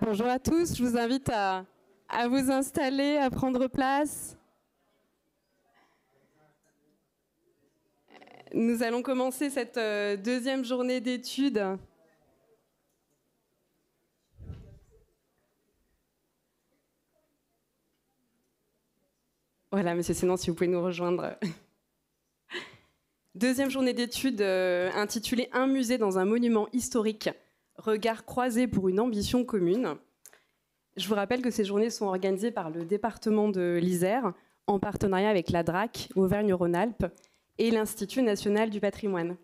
Bonjour à tous, je vous invite à vous installer, à prendre place. Nous allons commencer cette deuxième journée d'études. Voilà, Monsieur Sénan, si vous pouvez nous rejoindre. Deuxième journée d'études intitulée « Un musée dans un monument historique, regard croisé pour une ambition commune ». Je vous rappelle que ces journées sont organisées par le département de l'Isère, en partenariat avec la DRAC, Auvergne-Rhône-Alpes, et l'Institut national du patrimoine.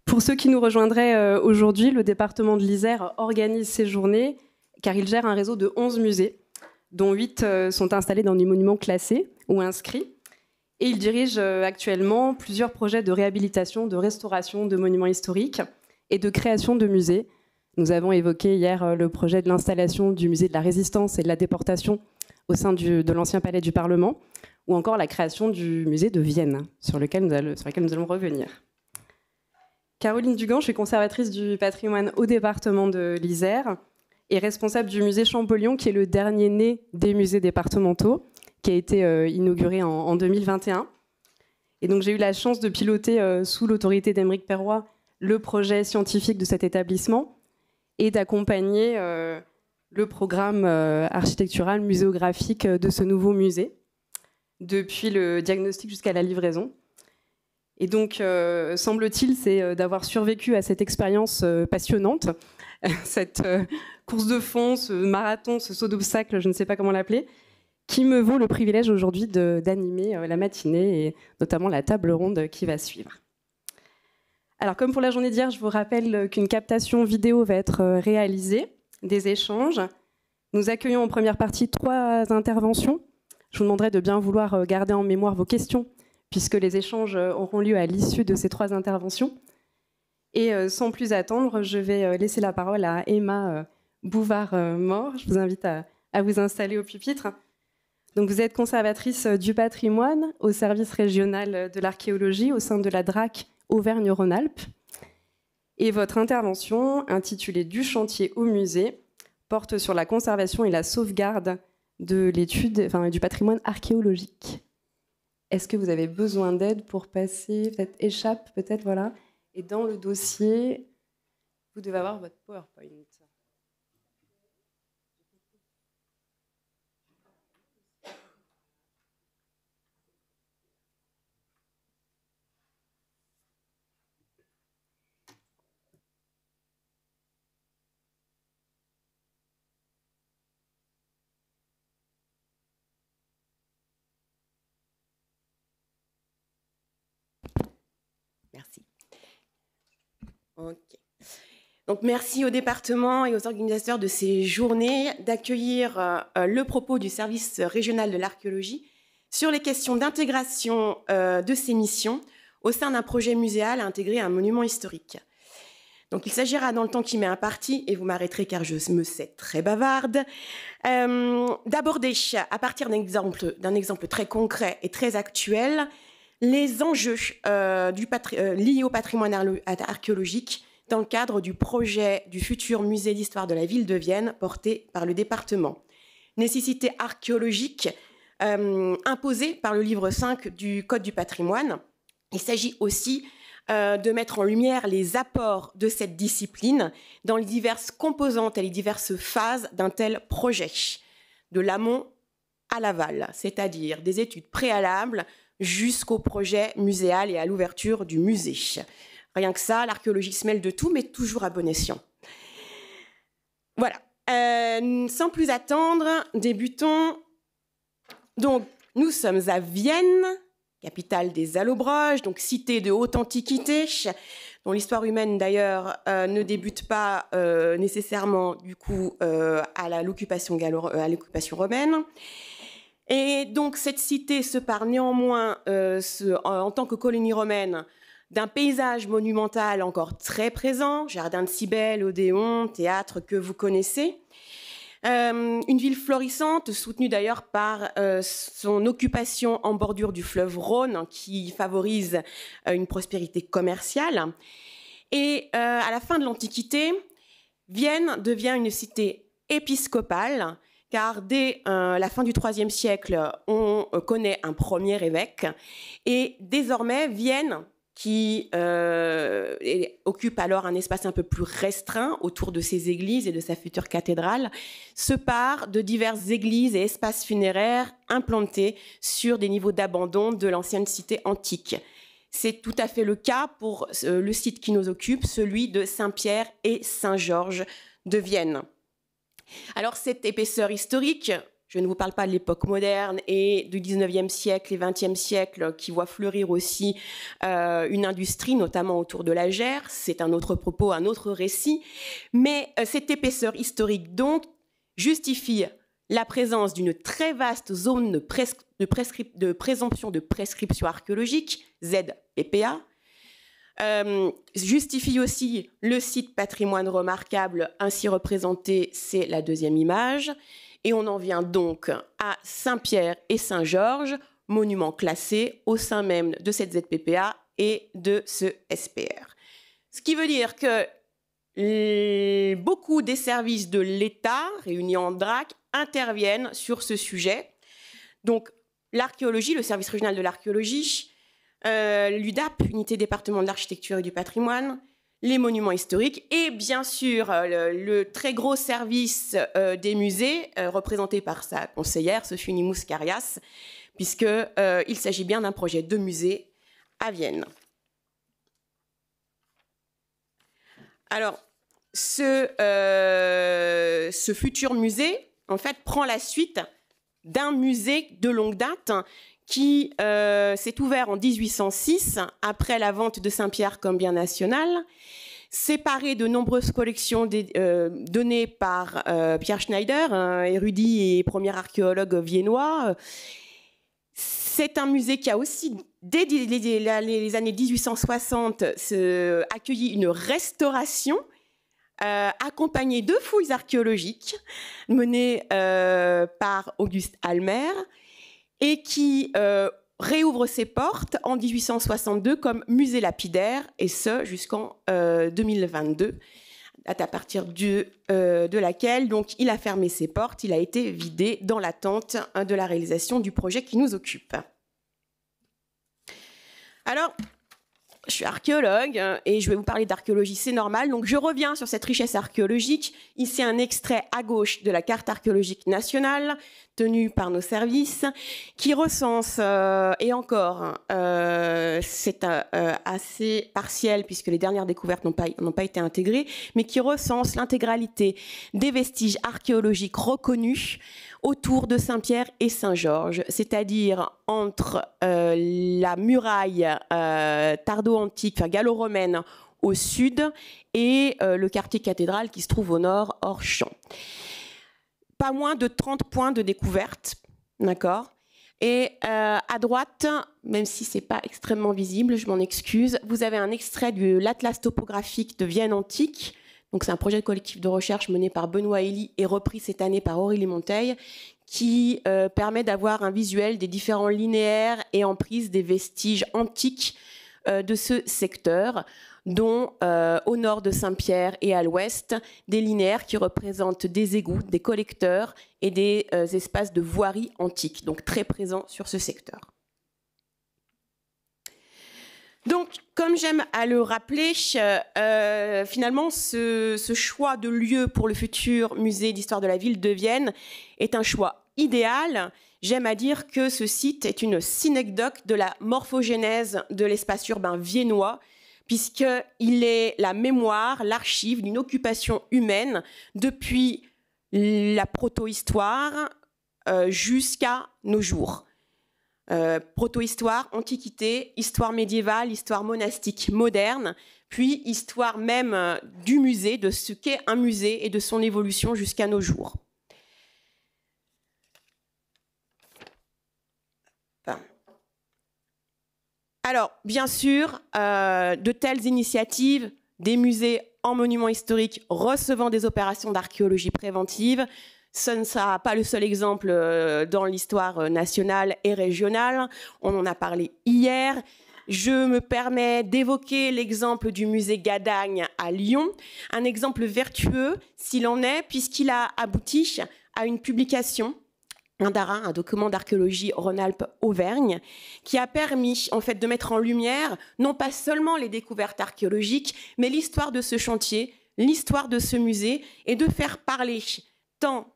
Pour ceux qui nous rejoindraient aujourd'hui, le département de l'Isère organise ces journées car il gère un réseau de 11 musées, dont 8 sont installés dans des monuments classés ou inscrits. Et il dirige actuellement plusieurs projets de réhabilitation, de restauration de monuments historiques et de création de musées. Nous avons évoqué hier le projet de l'installation du musée de la Résistance et de la déportation au sein de l'ancien palais du Parlement, ou encore la création du musée de Vienne, sur lequel nous allons revenir. Caroline Dugan, je suis conservatrice du patrimoine au département de l'Isère et responsable du musée Champollion, qui est le dernier né des musées départementaux, qui a été inauguré en 2021. Et donc j'ai eu la chance de piloter sous l'autorité d'Aymeric Perroy le projet scientifique de cet établissement et d'accompagner le programme architectural muséographique de ce nouveau musée, depuis le diagnostic jusqu'à la livraison. Et donc, semble-t-il, c'est d'avoir survécu à cette expérience passionnante, cette course de fond, ce marathon, ce saut d'obstacles, je ne sais pas comment l'appeler, qui me vaut le privilège aujourd'hui d'animer la matinée et notamment la table ronde qui va suivre. Alors, comme pour la journée d'hier, je vous rappelle qu'une captation vidéo va être réalisée, des échanges. Nous accueillons en première partie 3 interventions. Je vous demanderai de bien vouloir garder en mémoire vos questions, puisque les échanges auront lieu à l'issue de ces 3 interventions. Et sans plus attendre, je vais laisser la parole à Emma Bouvard-Mort. Je vous invite à vous installer au pupitre. Donc, vous êtes conservatrice du patrimoine au service régional de l'archéologie au sein de la DRAC Auvergne-Rhône-Alpes. Et votre intervention, intitulée « Du chantier au musée », porte sur la conservation et la sauvegarde de l'étude, du patrimoine archéologique. Est-ce que vous avez besoin d'aide pour passer, peut-être échappe, peut-être, voilà. Et dans le dossier, vous devez avoir votre PowerPoint. Merci. Ok. Donc, merci au département et aux organisateurs de ces journées d'accueillir le propos du service régional de l'archéologie sur les questions d'intégration de ces missions au sein d'un projet muséal intégré à un monument historique. Donc, il s'agira, dans le temps qui m'est imparti, et vous m'arrêterez car je me sais très bavarde, d'aborder, à partir d'un exemple très concret et très actuel, les enjeux liés au patrimoine archéologique dans le cadre du projet du futur musée d'histoire de la ville de Vienne porté par le département. Nécessité archéologique imposée par le livre 5 du Code du patrimoine. Il s'agit aussi de mettre en lumière les apports de cette discipline dans les diverses composantes et les diverses phases d'un tel projet, de l'amont à l'aval, c'est-à-dire des études préalables jusqu'au projet muséal et à l'ouverture du musée. Rien que ça, l'archéologie se mêle de tout, mais toujours à bon escient. Voilà. Sans plus attendre, débutons. Donc, nous sommes à Vienne, capitale des Allobroges, donc cité de haute antiquité, dont l'histoire humaine d'ailleurs ne débute pas nécessairement du coup à l'occupation romaine. Et donc cette cité se parle néanmoins en tant que colonie romaine d'un paysage monumental encore très présent, jardin de Cybèle, Odéon, théâtre que vous connaissez. Une ville florissante, soutenue d'ailleurs par son occupation en bordure du fleuve Rhône, qui favorise une prospérité commerciale. Et à la fin de l'Antiquité, Vienne devient une cité épiscopale, car dès la fin du IIIe siècle, on connaît un premier évêque, et désormais Vienne, qui occupe alors un espace un peu plus restreint autour de ses églises et de sa future cathédrale, se pare de diverses églises et espaces funéraires implantés sur des niveaux d'abandon de l'ancienne cité antique. C'est tout à fait le cas pour le site qui nous occupe, celui de Saint-Pierre et Saint-Georges de Vienne. Alors cette épaisseur historique, je ne vous parle pas de l'époque moderne et du 19e siècle et 20e siècle qui voit fleurir aussi une industrie, notamment autour de la Gers. C'est un autre propos, un autre récit. Mais cette épaisseur historique, donc, justifie la présence d'une très vaste zone de présomption de prescription archéologique, ZPPA, justifie aussi le site patrimoine remarquable ainsi représenté, c'est la deuxième image. Et on en vient donc à Saint-Pierre et Saint-Georges, monuments classés au sein même de cette ZPPA et de ce SPR. Ce qui veut dire que beaucoup des services de l'État réunis en DRAC interviennent sur ce sujet. Donc l'archéologie, le service régional de l'archéologie, l'UDAP, unité département de l'architecture et du patrimoine, les monuments historiques et bien sûr le très gros service des musées représenté par sa conseillère Sophie Nimous-Carias, puisqu'il s'agit bien d'un projet de musée à Vienne. Alors, ce futur musée, en fait, prend la suite d'un musée de longue date qui s'est ouvert en 1806, après la vente de Saint-Pierre comme bien national, séparé de nombreuses collections données par Pierre Schneider, un érudit et premier archéologue viennois. C'est un musée qui a aussi, dès les années 1860, accueilli une restauration accompagnée de fouilles archéologiques menées par Auguste Almer, et qui réouvre ses portes en 1862 comme musée lapidaire, et ce jusqu'en 2022, date à partir de laquelle donc, il a fermé ses portes, il a été vidé dans l'attente de la réalisation du projet qui nous occupe. Alors, je suis archéologue et je vais vous parler d'archéologie, c'est normal. Donc je reviens sur cette richesse archéologique. Ici un extrait à gauche de la carte archéologique nationale tenue par nos services qui recense, et encore, c'est assez partiel puisque les dernières découvertes n'ont pas été intégrées, mais qui recense l'intégralité des vestiges archéologiques reconnus autour de Saint-Pierre et Saint-Georges, c'est-à-dire entre la muraille tardo-antique, enfin gallo-romaine au sud, et le quartier cathédral qui se trouve au nord, hors champ. Pas moins de 30 points de découverte, d'accord ? Et à droite, même si ce n'est pas extrêmement visible, je m'en excuse, vous avez un extrait de l'Atlas topographique de Vienne antique. Donc c'est un projet collectif de recherche mené par Benoît Elie et repris cette année par Aurélie Monteil, qui permet d'avoir un visuel des différents linéaires et emprises des vestiges antiques de ce secteur, dont au nord de Saint-Pierre et à l'ouest, des linéaires qui représentent des égouts, des collecteurs et des espaces de voirie antiques, donc très présents sur ce secteur. Donc, comme j'aime à le rappeler, finalement, ce choix de lieu pour le futur musée d'histoire de la ville de Vienne est un choix idéal. J'aime à dire que ce site est une synecdoque de la morphogénèse de l'espace urbain viennois, puisqu'il est la mémoire, l'archive d'une occupation humaine depuis la proto-histoire jusqu'à nos jours. Proto-histoire, antiquité, histoire médiévale, histoire monastique moderne, puis histoire même du musée, de ce qu'est un musée et de son évolution jusqu'à nos jours. Alors, bien sûr, de telles initiatives, des musées en monuments historiques recevant des opérations d'archéologie préventive, ce ne sera pas le seul exemple dans l'histoire nationale et régionale. On en a parlé hier. je me permets d'évoquer l'exemple du musée Gadagne à Lyon, un exemple vertueux s'il en est, puisqu'il a abouti à une publication, un DARA, un document d'archéologie Rhône-Alpes-Auvergne, qui a permis en fait de mettre en lumière non pas seulement les découvertes archéologiques, mais l'histoire de ce chantier, l'histoire de ce musée, et de faire parler tant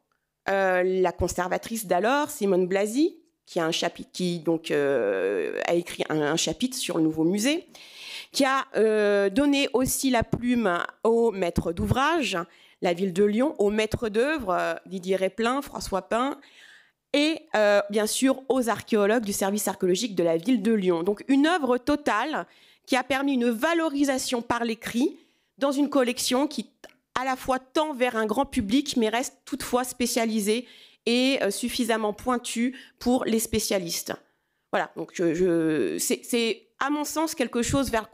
la conservatrice d'alors, Simone Blasi, qui a un chapitre, qui donc a écrit un chapitre sur le nouveau musée, qui a donné aussi la plume au maître d'ouvrage, la ville de Lyon, au maître d'œuvre, Didier Replin, François Pin, et bien sûr aux archéologues du service archéologique de la ville de Lyon. Donc une œuvre totale qui a permis une valorisation par l'écrit dans une collection qui à la fois tend vers un grand public, mais reste toutefois spécialisée et suffisamment pointue pour les spécialistes. Voilà, donc c'est à mon sens quelque chose vers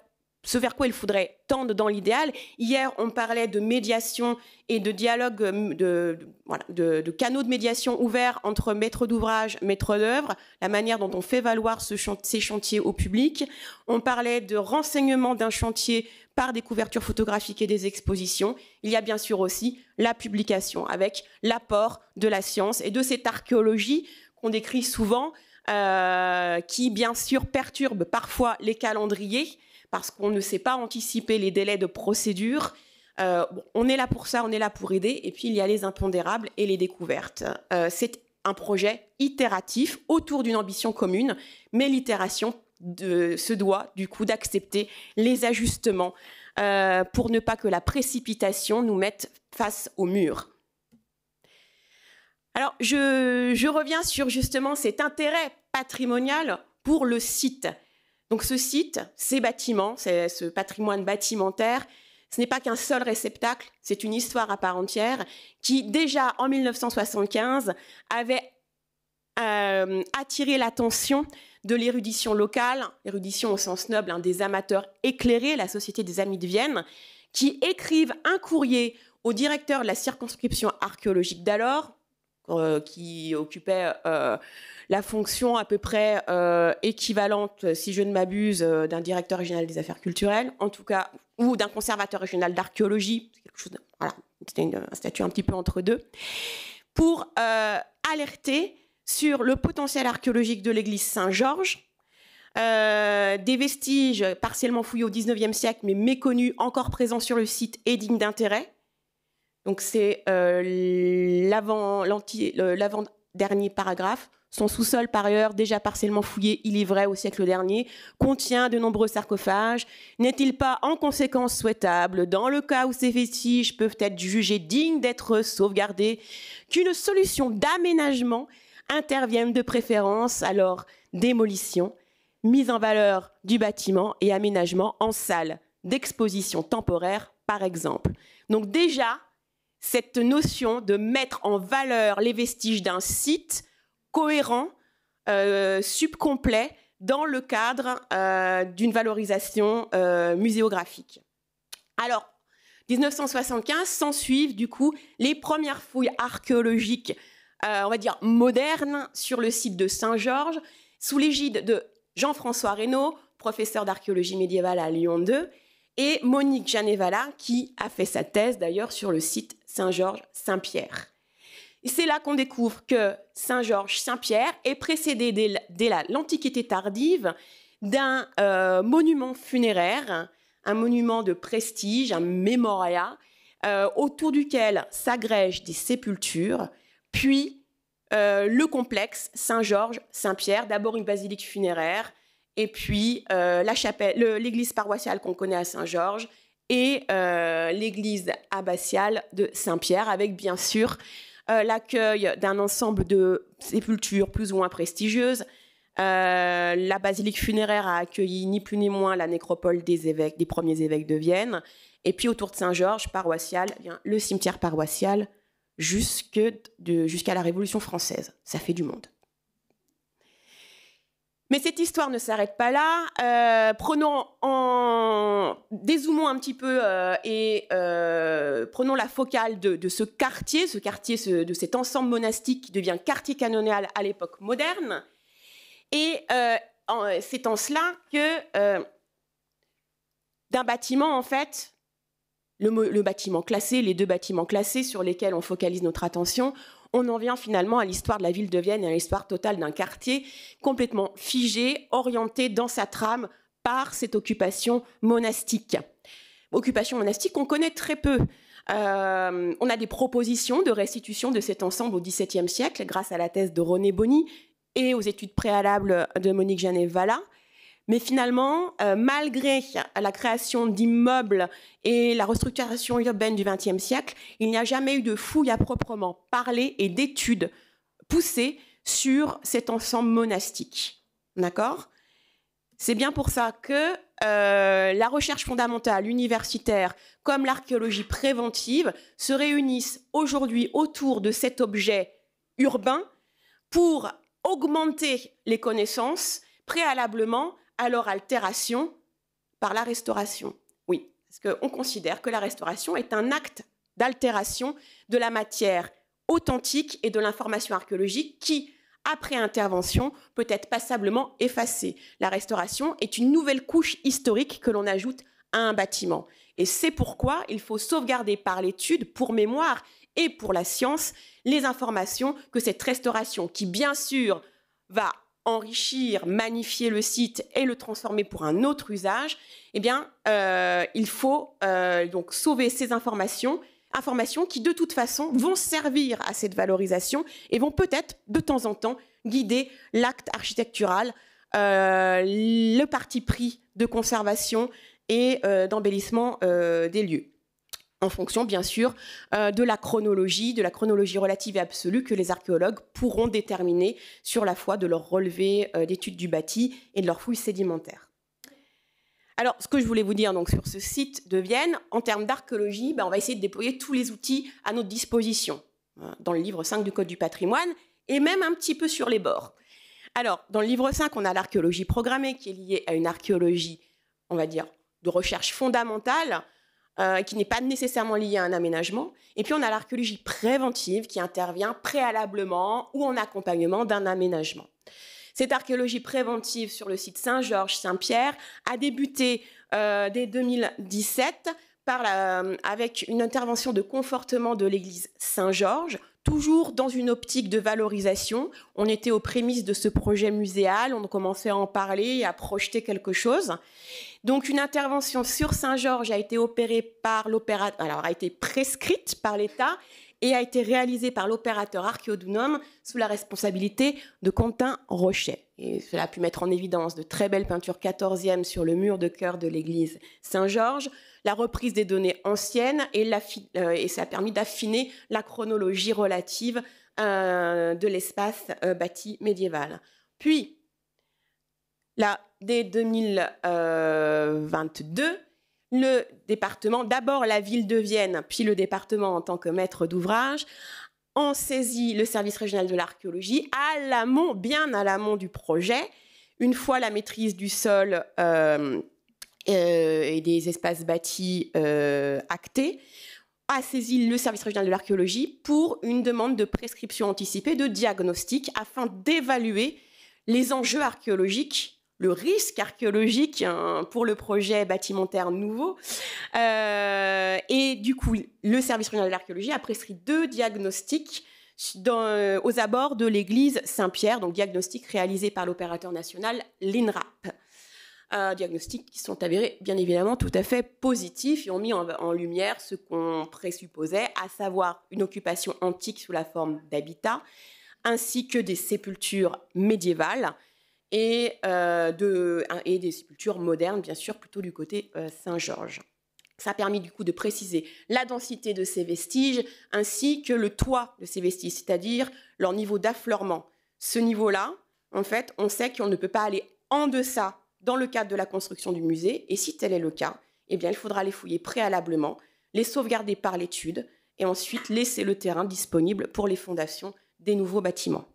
quoi il faudrait tendre dans l'idéal. Hier, on parlait de médiation et de dialogue, de canaux de médiation ouverts entre maîtres d'ouvrage, maîtres d'œuvre, la manière dont on fait valoir ces chantiers au public. On parlait de renseignement d'un chantier par des couvertures photographiques et des expositions. Il y a bien sûr aussi la publication avec l'apport de la science et de cette archéologie qu'on décrit souvent, qui bien sûr perturbe parfois les calendriers parce qu'on ne sait pas anticiper les délais de procédure. On est là pour ça, on est là pour aider. Et puis il y a les impondérables et les découvertes. C'est un projet itératif autour d'une ambition commune, mais l'itération se doit du coup d'accepter les ajustements pour ne pas que la précipitation nous mette face au mur. Alors je reviens sur justement cet intérêt patrimonial pour le site. Donc ce site, ces bâtiments, ce patrimoine bâtimentaire, ce n'est pas qu'un seul réceptacle, c'est une histoire à part entière qui déjà en 1975 avait attiré l'attention de l'érudition locale, l'érudition au sens noble, des amateurs éclairés, la Société des Amis de Vienne, qui écrivent un courrier au directeur de la circonscription archéologique d'alors, qui occupait la fonction à peu près équivalente, si je ne m'abuse, d'un directeur régional des affaires culturelles, en tout cas, ou d'un conservateur régional d'archéologie, voilà, c'était un statut un petit peu entre deux, pour alerter sur le potentiel archéologique de l'église Saint-Georges, des vestiges partiellement fouillés au XIXe siècle, mais méconnus, encore présents sur le site et dignes d'intérêt. Donc c'est l'avant-dernier paragraphe. Son sous-sol, par ailleurs, déjà partiellement fouillé, il est vrai, au siècle dernier, contient de nombreux sarcophages. N'est-il pas en conséquence souhaitable, dans le cas où ces vestiges peuvent être jugés dignes d'être sauvegardés, qu'une solution d'aménagement intervienne de préférence, alors démolition, mise en valeur du bâtiment et aménagement en salle d'exposition temporaire, par exemple. Donc déjà, cette notion de mettre en valeur les vestiges d'un site cohérent, subcomplet, dans le cadre d'une valorisation muséographique. Alors, 1975, s'ensuivent du coup les premières fouilles archéologiques, on va dire modernes, sur le site de Saint-Georges, sous l'égide de Jean-François Reynaud, professeur d'archéologie médiévale à Lyon 2, et Monique Janévala, qui a fait sa thèse d'ailleurs sur le site Saint-Georges-Saint-Pierre. Et c'est là qu'on découvre que Saint-Georges-Saint-Pierre est précédé dès l'Antiquité tardive d'un monument funéraire, un monument de prestige, un mémorial, autour duquel s'agrègent des sépultures, puis le complexe Saint-Georges-Saint-Pierre, d'abord une basilique funéraire, et puis l'église paroissiale qu'on connaît à Saint-Georges, et l'église abbatiale de Saint-Pierre, avec bien sûr l'accueil d'un ensemble de sépultures plus ou moins prestigieuses. La basilique funéraire a accueilli ni plus ni moins la nécropole des premiers évêques de Vienne. Et puis autour de Saint-Georges, paroissial, le cimetière paroissial jusqu'à la Révolution française. Ça fait du monde. Mais cette histoire ne s'arrête pas là. Dézoomons un petit peu et prenons la focale de ce quartier, de cet ensemble monastique qui devient quartier canonial à l'époque moderne. Et c'est en cela que d'un bâtiment, en fait, le bâtiment classé, les deux bâtiments classés sur lesquels on focalise notre attention, on en vient finalement à l'histoire de la ville de Vienne et à l'histoire totale d'un quartier complètement figé, orienté dans sa trame par cette occupation monastique. Occupation monastique qu'on connaît très peu. On a des propositions de restitution de cet ensemble au XVIIe siècle grâce à la thèse de René Bonny et aux études préalables de Monique Janet-Valla. Mais finalement, malgré la création d'immeubles et la restructuration urbaine du XXe siècle, il n'y a jamais eu de fouilles à proprement parler et d'études poussées sur cet ensemble monastique. D'accord ? C'est bien pour ça que la recherche fondamentale universitaire comme l'archéologie préventive se réunissent aujourd'hui autour de cet objet urbain pour augmenter les connaissances préalablement à leur altération par la restauration. Oui, parce qu'on considère que la restauration est un acte d'altération de la matière authentique et de l'information archéologique qui, après intervention, peut être passablement effacée. La restauration est une nouvelle couche historique que l'on ajoute à un bâtiment. Et c'est pourquoi il faut sauvegarder par l'étude, pour mémoire et pour la science, les informations que cette restauration, qui bien sûr va enrichir, magnifier le site et le transformer pour un autre usage, eh bien, il faut donc sauver ces informations qui de toute façon vont servir à cette valorisation et vont peut-être de temps en temps guider l'acte architectural, le parti pris de conservation et d'embellissement des lieux, en fonction bien sûr de la chronologie relative et absolue que les archéologues pourront déterminer sur la foi de leur relevé d'études du bâti et de leurs fouilles sédimentaires. Alors, ce que je voulais vous dire donc, sur ce site de Vienne, en termes d'archéologie, on va essayer de déployer tous les outils à notre disposition, dans le livre 5 du Code du patrimoine, et même un petit peu sur les bords. Alors, dans le livre 5, on a l'archéologie programmée, qui est liée à une archéologie, on va dire, de recherche fondamentale, qui n'est pas nécessairement liée à un aménagement. Et puis, on a l'archéologie préventive, qui intervient préalablement ou en accompagnement d'un aménagement. Cette archéologie préventive sur le site Saint-Georges-Saint-Pierre a débuté dès 2017 avec une intervention de confortement de l'église Saint-Georges, toujours dans une optique de valorisation. On était aux prémices de ce projet muséal, on commençait à en parler et à projeter quelque chose. Donc une intervention sur Saint-Georges a été opérée par l'opérateur, alors a été prescrite par l'État et a été réalisée par l'opérateur Archéodunum sous la responsabilité de Quentin Rochet. Et cela a pu mettre en évidence de très belles peintures 14e sur le mur de chœur de l'église Saint-Georges, la reprise des données anciennes et ça a permis d'affiner la chronologie relative de l'espace bâti médiéval. Puis, là, dès 2022, le département, d'abord la ville de Vienne, puis le département en tant que maître d'ouvrage, ont saisi le service régional de l'archéologie à l'amont, bien à l'amont du projet, une fois la maîtrise du sol et des espaces bâtis actés, a saisi le service régional de l'archéologie pour une demande de prescription anticipée de diagnostic afin d'évaluer les enjeux archéologiques, le risque archéologique pour le projet bâtimentaire nouveau. Et du coup, le service régional de l'archéologie a prescrit 2 diagnostics aux abords de l'église Saint-Pierre, donc diagnostics réalisés par l'opérateur national, l'INRAP. Diagnostics qui sont avérés bien évidemment tout à fait positifs et ont mis en lumière ce qu'on présupposait, à savoir une occupation antique sous la forme d'habitat, ainsi que des sépultures médiévales, et des sépultures modernes, bien sûr, plutôt du côté Saint-Georges. Ça a permis du coup de préciser la densité de ces vestiges, ainsi que le toit de ces vestiges, c'est-à-dire leur niveau d'affleurement. Ce niveau-là, en fait, on sait qu'on ne peut pas aller en deçà dans le cadre de la construction du musée, et si tel est le cas, eh bien, il faudra les fouiller préalablement, les sauvegarder par l'étude, et ensuite laisser le terrain disponible pour les fondations des nouveaux bâtiments.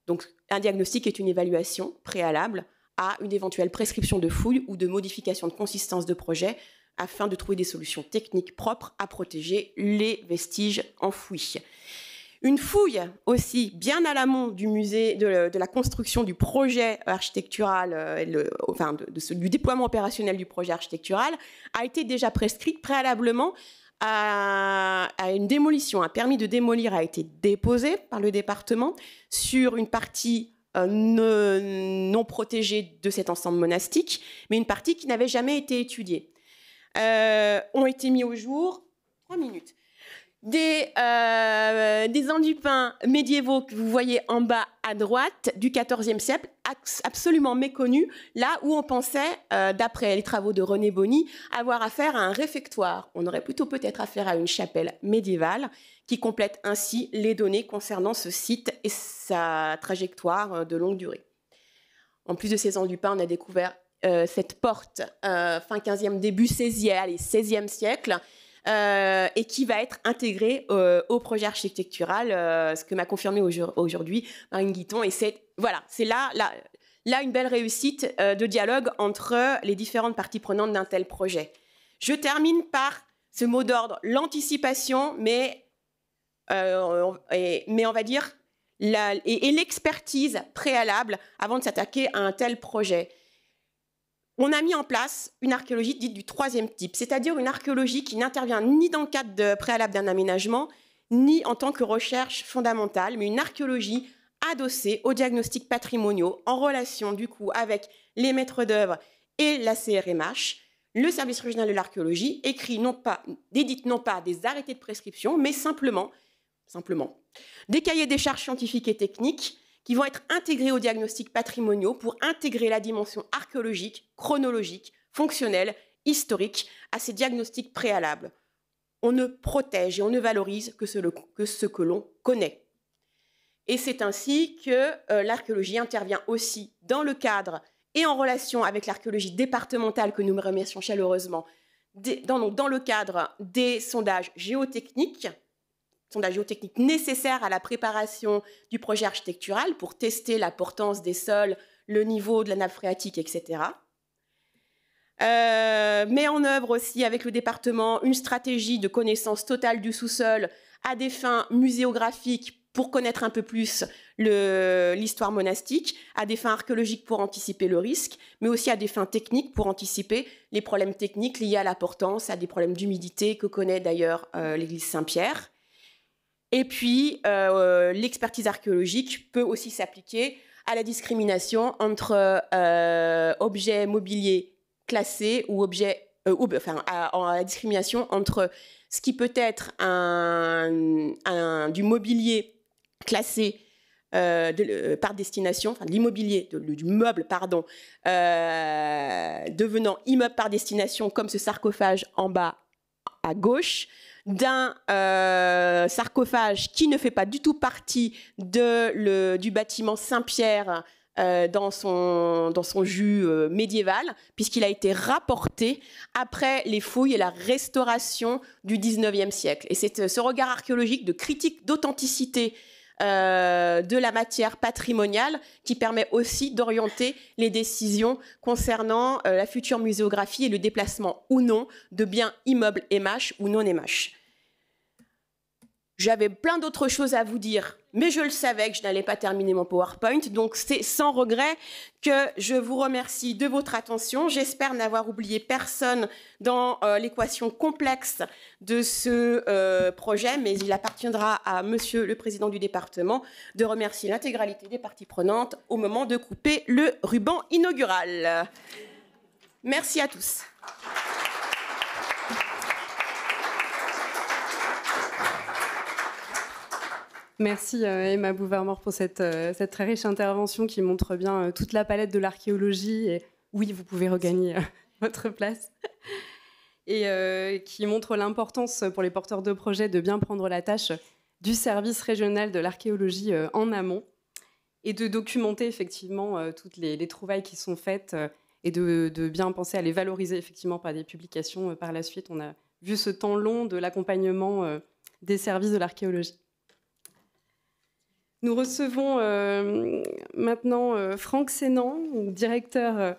Donc, un diagnostic est une évaluation préalable à une éventuelle prescription de fouilles ou de modification de consistance de projet afin de trouver des solutions techniques propres à protéger les vestiges enfouis. Une fouille aussi bien à l'amont du musée, de la construction du projet architectural, du déploiement opérationnel du projet architectural, a été déjà prescrite préalablement à une démolition. Un permis de démolir a été déposé par le département sur une partie non protégée de cet ensemble monastique, mais une partie qui n'avait jamais été étudiée. Ont été mis au jour, 3 minutes, des enduits-peints médiévaux que vous voyez en bas à droite du XIVe siècle, absolument méconnus, là où on pensait, d'après les travaux de René Bonny, avoir affaire à un réfectoire. On aurait plutôt peut-être affaire à une chapelle médiévale qui complète ainsi les données concernant ce site et sa trajectoire de longue durée. En plus de ces enduits-peints, on a découvert cette porte fin 15e, début 16e siècle, et qui va être intégrée au projet architectural, ce que m'a confirmé aujourd'hui Marine Guiton. Et c'est là une belle réussite de dialogue entre les différentes parties prenantes d'un tel projet. Je termine par ce mot d'ordre, l'anticipation, mais on va dire et l'expertise préalable avant de s'attaquer à un tel projet. On a mis en place une archéologie dite du 3e type, c'est-à-dire une archéologie qui n'intervient ni dans le cadre préalable d'un aménagement, ni en tant que recherche fondamentale, mais une archéologie adossée aux diagnostics patrimoniaux, en relation du coup avec les maîtres d'œuvre et la CRMH. Le service régional de l'archéologie édite non pas des arrêtés de prescription, mais simplement des cahiers des charges scientifiques et techniques qui vont être intégrés aux diagnostics patrimoniaux pour intégrer la dimension archéologique, chronologique, fonctionnelle, historique à ces diagnostics préalables. On ne protège et on ne valorise que ce que l'on connaît. Et c'est ainsi que l'archéologie intervient aussi dans le cadre et en relation avec l'archéologie départementale que nous remercions chaleureusement, dans le cadre des sondages géotechniques nécessaires à la préparation du projet architectural pour tester la portance des sols, le niveau de la nappe phréatique, etc. Met en œuvre aussi avec le département une stratégie de connaissance totale du sous-sol à des fins muséographiques pour connaître un peu plus l'histoire monastique, à des fins archéologiques pour anticiper le risque, mais aussi à des fins techniques pour anticiper les problèmes techniques liés à la portance, à des problèmes d'humidité que connaît d'ailleurs l'église Saint-Pierre. Et puis, l'expertise archéologique peut aussi s'appliquer à la discrimination entre objets mobiliers classés ou objets, à la discrimination entre ce qui peut être du mobilier classé par destination, enfin l'immobilier, du meuble, pardon, devenant immeuble par destination, comme ce sarcophage en bas à gauche, d'un sarcophage qui ne fait pas du tout partie du bâtiment Saint-Pierre dans son jus médiéval, puisqu'il a été rapporté après les fouilles et la restauration du 19e siècle. Et c'est ce regard archéologique de critique d'authenticité de la matière patrimoniale qui permet aussi d'orienter les décisions concernant la future muséographie et le déplacement ou non de biens immeubles MH ou non MH. J'avais plein d'autres choses à vous dire, mais je le savais que je n'allais pas terminer mon PowerPoint, donc c'est sans regret que je vous remercie de votre attention. J'espère n'avoir oublié personne dans l'équation complexe de ce projet, mais il appartiendra à Monsieur le Président du département de remercier l'intégralité des parties prenantes au moment de couper le ruban inaugural. Merci à tous. Merci Emma Bouvard-Mort pour cette très riche intervention qui montre bien toute la palette de l'archéologie. Et oui, vous pouvez regagner votre place. Et qui montre l'importance pour les porteurs de projets de bien prendre la tâche du service régional de l'archéologie en amont et de documenter effectivement toutes les trouvailles qui sont faites et de bien penser à les valoriser effectivement par des publications par la suite. On a vu ce temps long de l'accompagnement des services de l'archéologie. Nous recevons maintenant Franck Sénan, directeur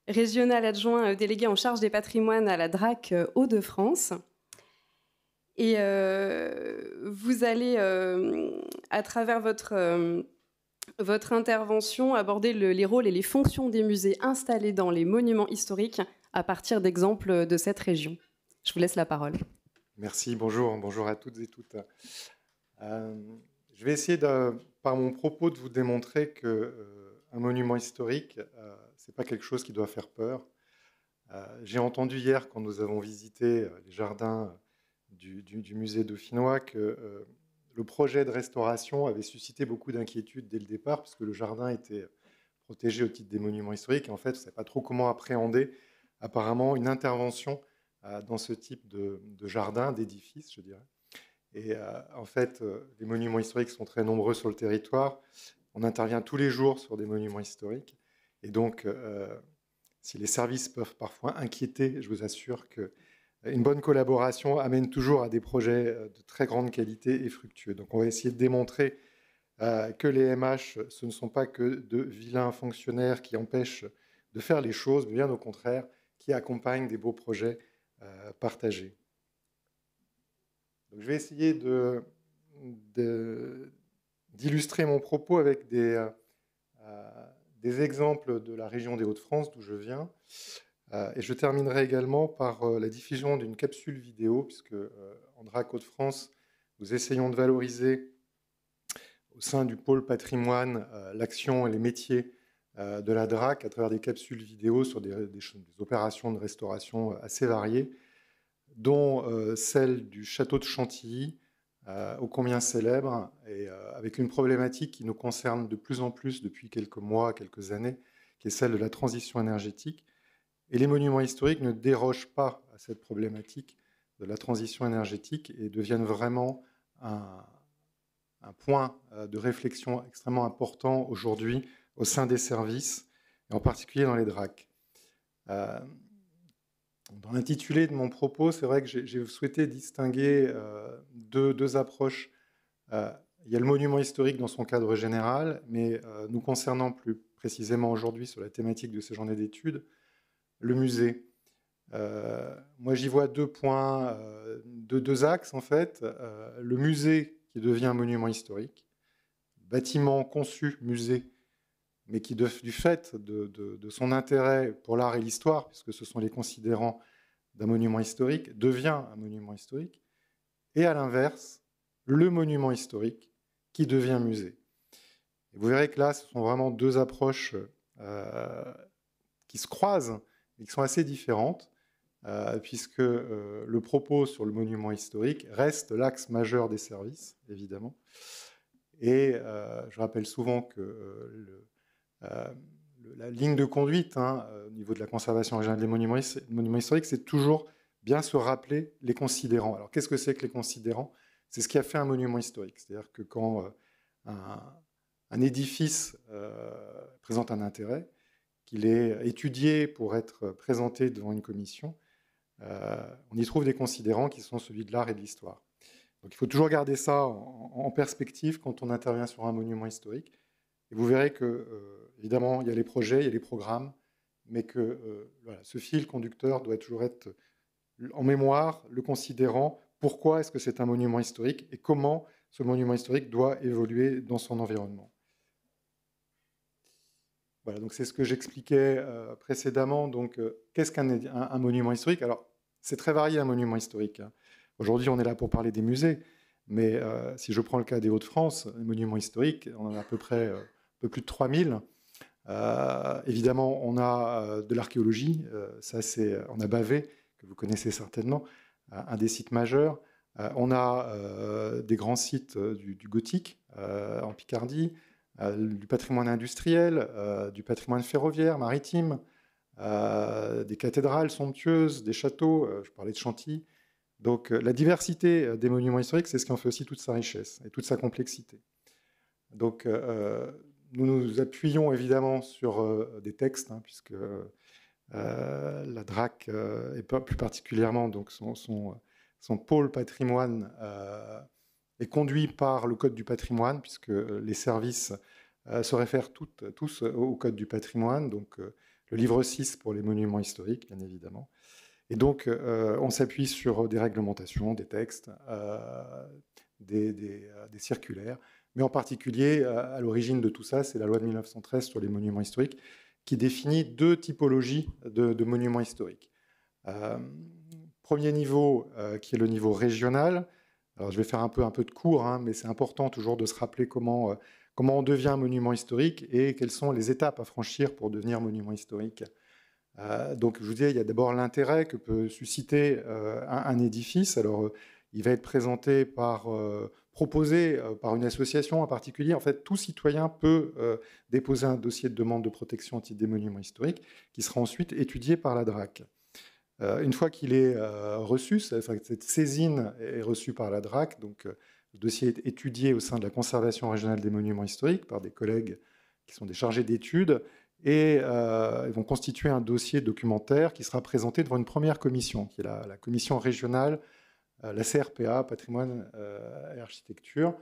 régional adjoint délégué en charge des patrimoines à la DRAC Hauts-de-France. Et vous allez, à travers votre intervention, aborder les rôles et les fonctions des musées installés dans les monuments historiques à partir d'exemples de cette région. Je vous laisse la parole. Merci, bonjour à toutes et toutes. Je vais essayer, par mon propos, de vous démontrer qu'un monument historique, ce n'est pas quelque chose qui doit faire peur. J'ai entendu hier, quand nous avons visité les jardins du musée dauphinois, que le projet de restauration avait suscité beaucoup d'inquiétudes dès le départ, puisque le jardin était protégé au titre des monuments historiques. Et en fait, on ne savait pas trop comment appréhender, apparemment, une intervention dans ce type de jardin, d'édifice, je dirais. Et en fait, les monuments historiques sont très nombreux sur le territoire. On intervient tous les jours sur des monuments historiques. Et donc, si les services peuvent parfois inquiéter, je vous assure qu'une bonne collaboration amène toujours à des projets de très grande qualité et fructueux. Donc, on va essayer de démontrer que les MH, ce ne sont pas que de vilains fonctionnaires qui empêchent de faire les choses, mais bien au contraire, qui accompagnent des beaux projets partagés. Donc, je vais essayer d'illustrer mon propos avec des exemples de la région des Hauts-de-France, d'où je viens. Et je terminerai également par la diffusion d'une capsule vidéo, puisque en DRAC Hauts-de-France, nous essayons de valoriser au sein du pôle patrimoine l'action et les métiers de la DRAC à travers des capsules vidéo sur des opérations de restauration assez variées, dont celle du château de Chantilly, ô combien célèbre, et avec une problématique qui nous concerne de plus en plus depuis quelques mois, quelques années, qui est celle de la transition énergétique. Et les monuments historiques ne dérogent pas à cette problématique de la transition énergétique et deviennent vraiment un point de réflexion extrêmement important aujourd'hui au sein des services, et en particulier dans les DRAC. Dans l'intitulé de mon propos, c'est vrai que j'ai souhaité distinguer deux approches. Il y a le monument historique dans son cadre général, mais nous concernant plus précisément aujourd'hui sur la thématique de ces journées d'études, le musée. Moi, j'y vois deux points, deux axes en fait. Le musée qui devient un monument historique, bâtiment conçu musée, mais qui, du fait de son intérêt pour l'art et l'histoire, puisque ce sont les considérants d'un monument historique, devient un monument historique, et à l'inverse, le monument historique qui devient musée. Et vous verrez que là, ce sont vraiment deux approches qui se croisent et qui sont assez différentes, puisque le propos sur le monument historique reste l'axe majeur des services, évidemment. Et je rappelle souvent que la ligne de conduite au niveau de la conservation régionale des monuments historiques, c'est toujours bien se rappeler les considérants. Alors, qu'est-ce que c'est que les considérants? C'est ce qui a fait un monument historique. C'est-à-dire que quand un édifice présente un intérêt, qu'il est étudié pour être présenté devant une commission, on y trouve des considérants qui sont celui de l'art et de l'histoire. Donc, il faut toujours garder ça en perspective quand on intervient sur un monument historique. Et vous verrez que, évidemment, il y a les projets, il y a les programmes, mais que voilà, ce fil conducteur doit toujours être en mémoire, le considérant, pourquoi est-ce que c'est un monument historique et comment ce monument historique doit évoluer dans son environnement. Voilà, donc c'est ce que j'expliquais précédemment. Donc, qu'est-ce qu'un monument historique? Alors, c'est très varié un monument historique. Aujourd'hui, on est là pour parler des musées, mais si je prends le cas des Hauts-de-France, les monuments historiques, on en a à peu près un peu plus de 3000. Évidemment, on a de l'archéologie, on a Bavay, que vous connaissez certainement, un des sites majeurs. On a des grands sites du gothique en Picardie, du patrimoine industriel, du patrimoine ferroviaire, maritime, des cathédrales somptueuses, des châteaux, je parlais de Chantilly. Donc la diversité des monuments historiques, c'est ce qui en fait aussi toute sa richesse et toute sa complexité. Donc nous nous appuyons évidemment sur des textes, puisque la DRAC, et plus particulièrement donc son pôle patrimoine, est conduit par le Code du patrimoine, puisque les services se réfèrent tous au Code du patrimoine, donc le livre 6 pour les monuments historiques, bien évidemment. Et donc, on s'appuie sur des réglementations, des textes, des circulaires. Mais en particulier, à l'origine de tout ça, c'est la loi de 1913 sur les monuments historiques qui définit 2 typologies de monuments historiques. Premier niveau, qui est le niveau régional. Alors, je vais faire un peu de cours, hein, mais c'est important toujours de se rappeler comment on devient un monument historique et quelles sont les étapes à franchir pour devenir monument historique. Donc, je vous disais, il y a d'abord l'intérêt que peut susciter un édifice. Alors, il va être présenté proposé par une association en particulier. En fait, tout citoyen peut déposer un dossier de demande de protection au titre des monuments historiques qui sera ensuite étudié par la DRAC. Une fois qu'il est reçu, cette saisine est reçue par la DRAC, donc le dossier est étudié au sein de la conservation régionale des monuments historiques par des collègues qui sont des chargés d'études et ils vont constituer un dossier documentaire qui sera présenté devant une première commission, qui est la commission régionale, la CRPA, Patrimoine et Architecture,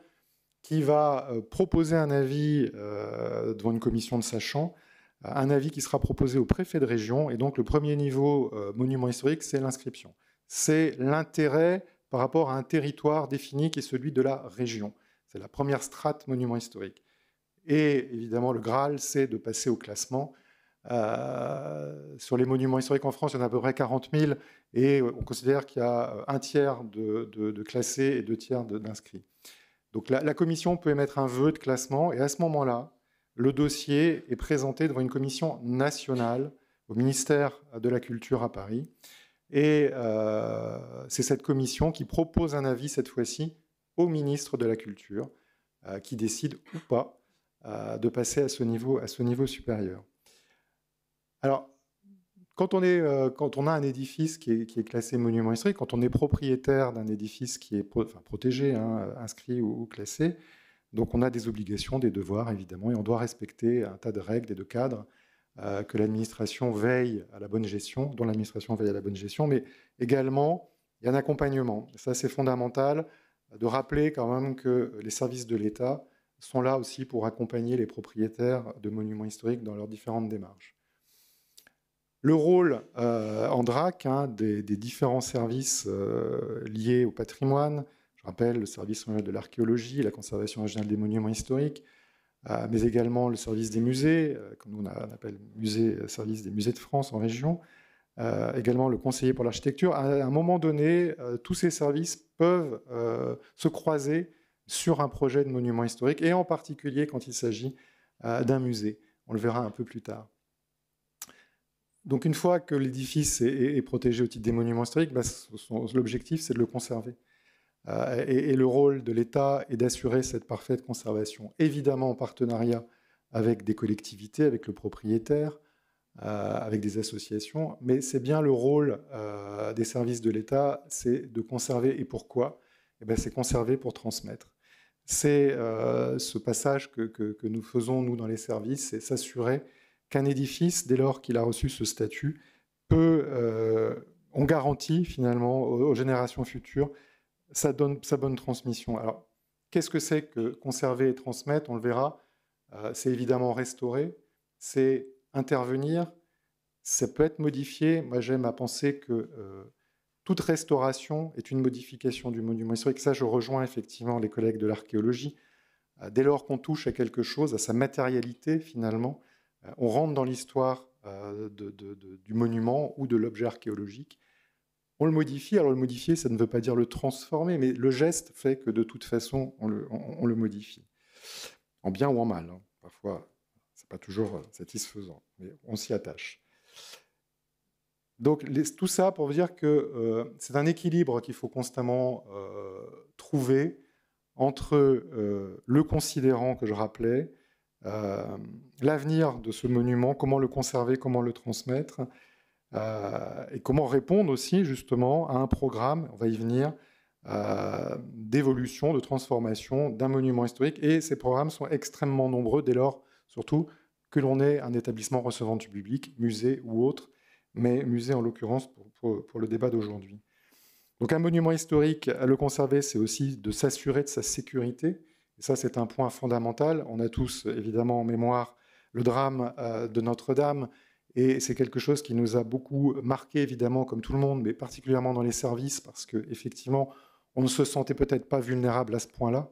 qui va proposer un avis devant une commission de sachants, un avis qui sera proposé au préfet de région. Et donc, le premier niveau monument historique, c'est l'inscription. C'est l'intérêt par rapport à un territoire défini qui est celui de la région. C'est la première strate monument historique. Et évidemment, le Graal, c'est de passer au classement. Sur les monuments historiques en France, il y en a à peu près 40 000. Et on considère qu'il y a un tiers de classés et 2 tiers d'inscrits. Donc, la commission peut émettre un vœu de classement. Et à ce moment-là, le dossier est présenté devant une commission nationale au ministère de la Culture à Paris. Et c'est cette commission qui propose un avis, cette fois-ci, au ministre de la Culture, qui décide ou pas de passer à ce niveau supérieur. Alors, quand on a un édifice qui est classé monument historique, quand on est propriétaire d'un édifice qui est protégé, hein, inscrit ou classé, donc on a des obligations, des devoirs, évidemment, et on doit respecter un tas de règles et de cadres que l'administration veille à la bonne gestion, dont l'administration veille à la bonne gestion, mais également, il y a un accompagnement. Et ça, c'est fondamental de rappeler quand même que les services de l'État sont là aussi pour accompagner les propriétaires de monuments historiques dans leurs différentes démarches. Le rôle en DRAC des différents services liés au patrimoine, je rappelle le service régional de l'archéologie, la conservation régionale des monuments historiques, mais également le service des musées, comme nous on appelle service des musées de France en région, également le conseiller pour l'architecture. À un moment donné, tous ces services peuvent se croiser sur un projet de monument historique, et en particulier quand il s'agit d'un musée. On le verra un peu plus tard. Donc une fois que l'édifice est protégé au titre des monuments historiques, l'objectif c'est de le conserver. Et le rôle de l'État est d'assurer cette parfaite conservation, évidemment en partenariat avec des collectivités, avec le propriétaire, avec des associations, mais c'est bien le rôle des services de l'État, c'est de conserver. Et pourquoi ? C'est conserver pour transmettre. C'est ce passage que nous faisons, nous, dans les services, c'est s'assurer qu'un édifice, dès lors qu'il a reçu ce statut, on garantit finalement aux générations futures sa bonne transmission. Alors, qu'est-ce que c'est que conserver et transmettre ? On le verra. C'est évidemment restaurer, c'est intervenir, ça peut être modifié. Moi, j'aime à penser que toute restauration est une modification du monument historique. Ça, je rejoins effectivement les collègues de l'archéologie. Dès lors qu'on touche à quelque chose, à sa matérialité, finalement, on rentre dans l'histoire du monument ou de l'objet archéologique. On le modifie. Alors le modifier, ça ne veut pas dire le transformer, mais le geste fait que de toute façon, on le modifie. En bien ou en mal. Hein. Parfois, ce n'est pas toujours satisfaisant, mais on s'y attache. Donc tout ça pour vous dire que c'est un équilibre qu'il faut constamment trouver entre le considérant que je rappelais, l'avenir de ce monument, comment le conserver, comment le transmettre, et comment répondre aussi justement à un programme, on va y venir, d'évolution, de transformation d'un monument historique. Et ces programmes sont extrêmement nombreux dès lors, surtout, que l'on ait un établissement recevant du public, musée ou autre, mais musée en l'occurrence pour le débat d'aujourd'hui. Donc un monument historique, à le conserver, c'est aussi de s'assurer de sa sécurité. Et ça, c'est un point fondamental. On a tous, évidemment, en mémoire le drame de Notre-Dame, et c'est quelque chose qui nous a beaucoup marqué, évidemment, comme tout le monde, mais particulièrement dans les services, parce qu'effectivement, on ne se sentait peut-être pas vulnérable à ce point-là.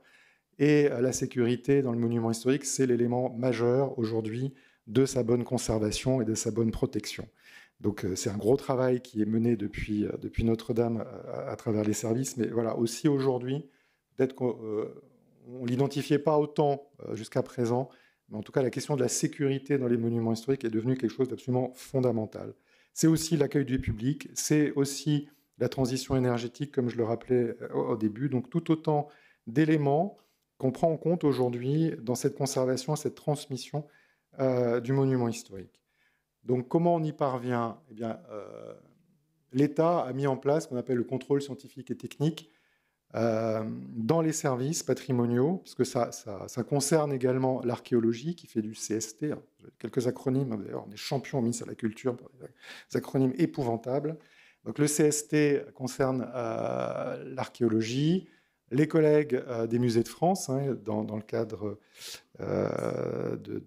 Et la sécurité dans le monument historique, c'est l'élément majeur aujourd'hui de sa bonne conservation et de sa bonne protection. Donc c'est un gros travail qui est mené depuis Notre-Dame à travers les services, mais voilà, aussi aujourd'hui, peut-être qu'on ne l'identifiait pas autant jusqu'à présent, mais en tout cas la question de la sécurité dans les monuments historiques est devenue quelque chose d'absolument fondamental. C'est aussi l'accueil du public, c'est aussi la transition énergétique, comme je le rappelais au début, donc tout autant d'éléments qu'on prend en compte aujourd'hui dans cette conservation, cette transmission du monument historique. Donc comment on y parvient? Eh bien, l'État a mis en place ce qu'on appelle le contrôle scientifique et technique dans les services patrimoniaux, puisque ça concerne également l'archéologie qui fait du CST, hein, quelques acronymes, d'ailleurs on est champion au ministère de la Culture pour des acronymes épouvantables. Donc le CST concerne l'archéologie, les collègues des musées de France, hein, dans le cadre de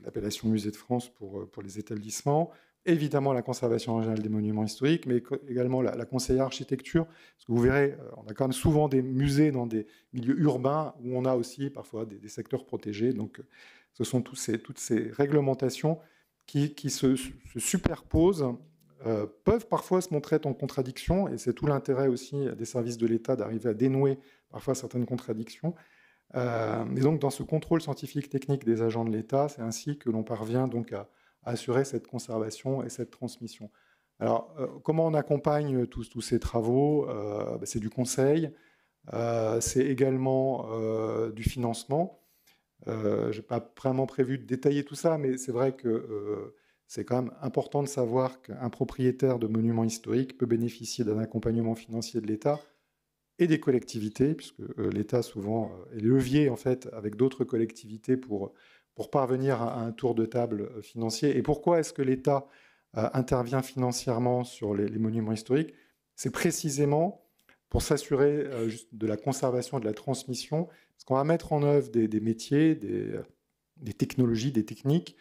l'appellation musée de France pour les établissements, évidemment la conservation régionale des monuments historiques, mais également la conseillère architecture, parce que vous verrez, on a quand même souvent des musées dans des milieux urbains où on a aussi parfois des secteurs protégés, donc ce sont toutes ces réglementations qui se superposent, peuvent parfois se montrer en contradiction, et c'est tout l'intérêt aussi des services de l'État d'arriver à dénouer parfois certaines contradictions. Et donc dans ce contrôle scientifique technique des agents de l'État, c'est ainsi que l'on parvient donc à assurer cette conservation et cette transmission. Alors comment on accompagne tous ces travaux? C'est du conseil, c'est également du financement. Je n'ai pas vraiment prévu de détailler tout ça, mais c'est vrai que c'est quand même important de savoir qu'un propriétaire de monuments historiques peut bénéficier d'un accompagnement financier de l'État et des collectivités, puisque l'État souvent est levier en fait avec d'autres collectivités pour parvenir à un tour de table financier. Et pourquoi est-ce que l'État intervient financièrement sur les monuments historiques? C'est précisément pour s'assurer de la conservation et de la transmission, parce qu'on va mettre en œuvre des métiers, des technologies, des techniques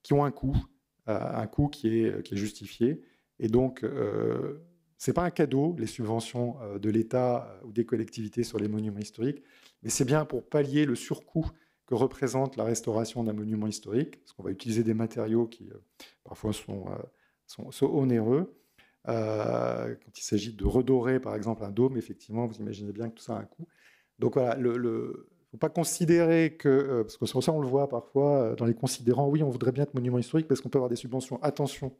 qui ont un coût qui est justifié. Et donc, ce n'est pas un cadeau, les subventions de l'État ou des collectivités sur les monuments historiques, mais c'est bien pour pallier le surcoût que représente la restauration d'un monument historique, parce qu'on va utiliser des matériaux qui parfois sont onéreux. Quand il s'agit de redorer, par exemple, un dôme, effectivement, vous imaginez bien que tout ça a un coût. Donc voilà, il ne faut pas considérer que, parce que sur ça on le voit parfois dans les considérants, oui, on voudrait bien être monument historique parce qu'on peut avoir des subventions. Attention,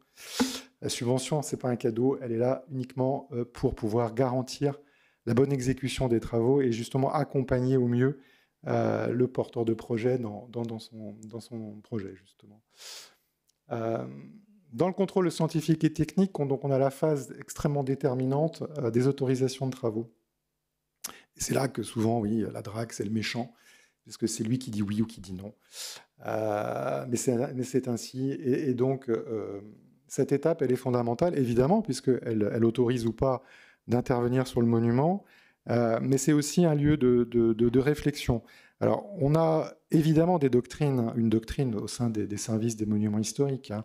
la subvention, ce n'est pas un cadeau, elle est là uniquement pour pouvoir garantir la bonne exécution des travaux et justement accompagner au mieux le porteur de projet dans son projet, justement. Dans le contrôle scientifique et technique, on a la phase extrêmement déterminante des autorisations de travaux. Et c'est là que souvent, oui, la DRAC, c'est le méchant, puisque c'est lui qui dit oui ou qui dit non. Mais c'est ainsi. Et donc, cette étape, elle est fondamentale, évidemment, puisqu'elle autorise ou pas d'intervenir sur le monument, mais c'est aussi un lieu de réflexion. Alors, on a évidemment une doctrine au sein des services des monuments historiques, hein.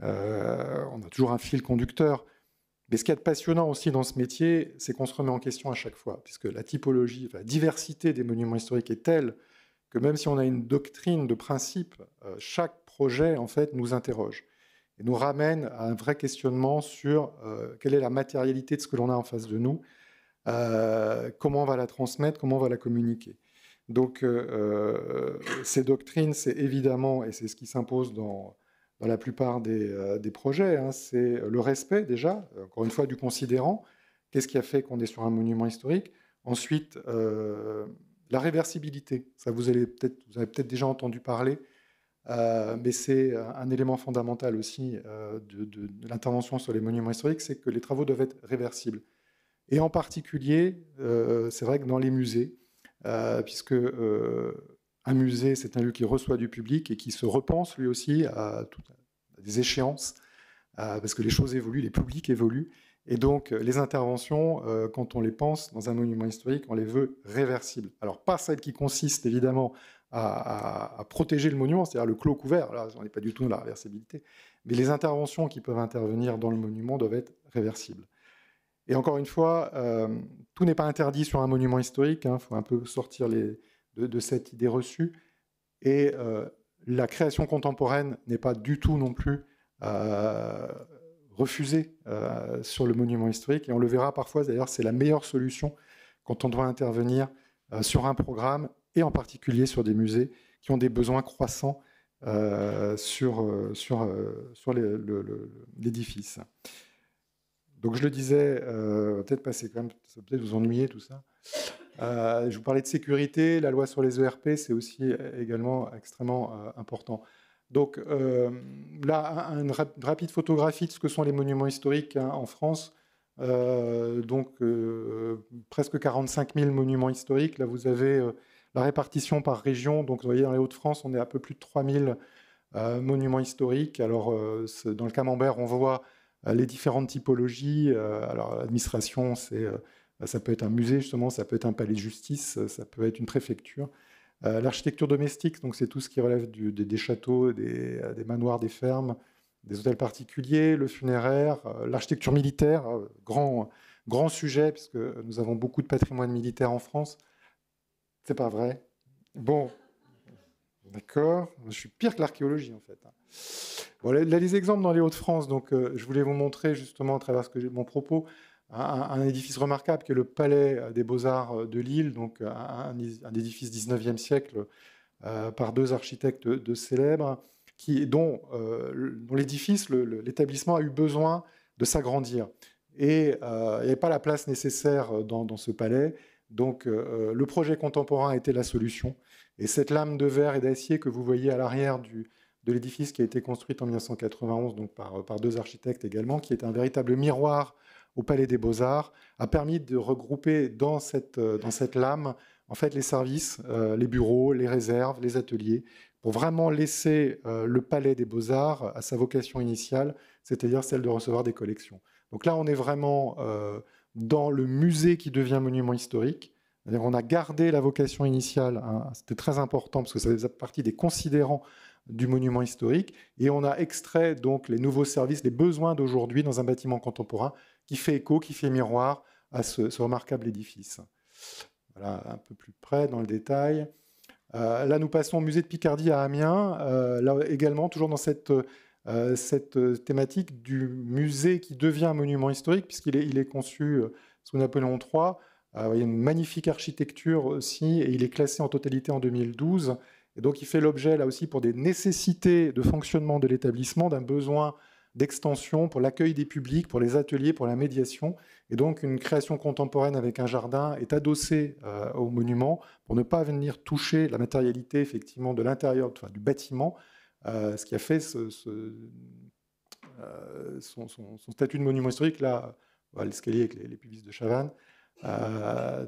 On a toujours un fil conducteur. Mais ce qu'il y a de passionnant aussi dans ce métier, c'est qu'on se remet en question à chaque fois, puisque la typologie, la diversité des monuments historiques est telle que même si on a une doctrine de principe, chaque projet, en fait, nous interroge et nous ramène à un vrai questionnement sur quelle est la matérialité de ce que l'on a en face de nous, comment on va la transmettre, comment on va la communiquer. Donc, ces doctrines, c'est évidemment, et c'est ce qui s'impose dans la plupart des projets, hein, c'est le respect déjà, encore une fois, du considérant. Qu'est-ce qui a fait qu'on est sur un monument historique? Ensuite, la réversibilité. Ça, vous avez peut-être déjà entendu parler, mais c'est un élément fondamental aussi de l'intervention sur les monuments historiques, c'est que les travaux doivent être réversibles. Et en particulier, c'est vrai que dans les musées, puisque un musée, c'est un lieu qui reçoit du public et qui se repense lui aussi à des échéances, parce que les choses évoluent, les publics évoluent. Et donc, les interventions, quand on les pense dans un monument historique, on les veut réversibles. Alors, pas celles qui consistent évidemment à protéger le monument, c'est-à-dire le clos couvert, là, on n'est pas du tout dans la réversibilité, mais les interventions qui peuvent intervenir dans le monument doivent être réversibles. Et encore une fois, tout n'est pas interdit sur un monument historique. Il faut un peu sortir de cette idée reçue. Et la création contemporaine n'est pas du tout non plus refusée sur le monument historique. Et on le verra parfois, d'ailleurs, c'est la meilleure solution quand on doit intervenir sur un programme, et en particulier sur des musées qui ont des besoins croissants sur l'édifice. Donc je le disais, peut-être passer quand même, ça va peut-être vous ennuyer tout ça. Je vous parlais de sécurité, la loi sur les ERP, c'est aussi également extrêmement important. Donc là, une rapide photographie de ce que sont les monuments historiques en France. Presque 45 000 monuments historiques. Là, vous avez la répartition par région. Donc, vous voyez, dans les Hauts-de-France, on est à peu plus de 3 000 monuments historiques. Alors, dans le camembert, on voit les différentes typologies. Alors, l'administration, ça peut être un musée, justement, ça peut être un palais de justice, ça peut être une préfecture. L'architecture domestique, donc c'est tout ce qui relève des châteaux, des manoirs, des fermes, des hôtels particuliers, le funéraire, l'architecture militaire, grand sujet, puisque nous avons beaucoup de patrimoine militaire en France. C'est pas vrai? Bon, d'accord. Je suis pire que l'archéologie, en fait. Bon, là, les exemples dans les Hauts-de-France, donc je voulais vous montrer, justement, à travers mon propos, un édifice remarquable qui est le Palais des Beaux-Arts de Lille, donc un édifice 19e siècle par deux architectes de célèbres, dont l'édifice, l'établissement a eu besoin de s'agrandir. Et il n'y avait pas la place nécessaire dans ce palais. Donc le projet contemporain a été la solution. Et cette lame de verre et d'acier que vous voyez à l'arrière de l'édifice qui a été construite en 1991 donc par deux architectes également, qui est un véritable miroir au Palais des Beaux-Arts, a permis de regrouper dans cette lame en fait, les services, les bureaux, les réserves, les ateliers, pour vraiment laisser le Palais des Beaux-Arts à sa vocation initiale, c'est-à-dire celle de recevoir des collections. Donc là, on est vraiment dans le musée qui devient monument historique. C'est-à-dire on a gardé la vocation initiale, hein, c'était très important parce que ça faisait partie des considérants du monument historique, et on a extrait donc les nouveaux services, les besoins d'aujourd'hui dans un bâtiment contemporain qui fait écho, qui fait miroir à ce remarquable édifice. Voilà, un peu plus près dans le détail. Là, nous passons au musée de Picardie à Amiens, là également, toujours dans cette thématique du musée qui devient un monument historique, puisqu'il est conçu sous Napoléon III. Il y a une magnifique architecture aussi, et il est classé en totalité en 2012. Et donc, il fait l'objet, là aussi, pour des nécessités de fonctionnement de l'établissement, d'un besoin d'extension pour l'accueil des publics, pour les ateliers, pour la médiation. Et donc, une création contemporaine avec un jardin est adossée au monument pour ne pas venir toucher la matérialité, effectivement, de l'intérieur du bâtiment, ce qui a fait son statut de monument historique. Là, l'escalier avec les pubis de Chavannes.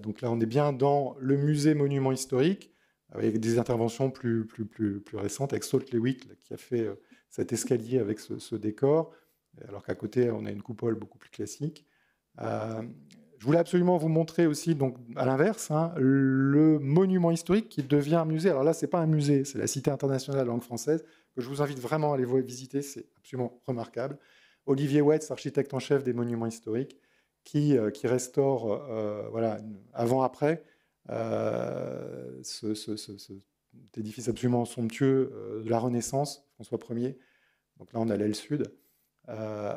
Donc là, on est bien dans le musée monument historique, avec des interventions plus récentes, avec Salt Lewick, qui a fait cet escalier avec ce décor, alors qu'à côté, on a une coupole beaucoup plus classique. Je voulais absolument vous montrer aussi, donc, à l'inverse, hein, le monument historique qui devient un musée. Alors là, ce n'est pas un musée, c'est la Cité internationale de langue française, que je vous invite vraiment à aller visiter, c'est absolument remarquable. Olivier Wetz, architecte en chef des monuments historiques, qui restaure, voilà, avant-après, cet édifice absolument somptueux de la Renaissance, François Ier. Donc là, on a l'aile sud.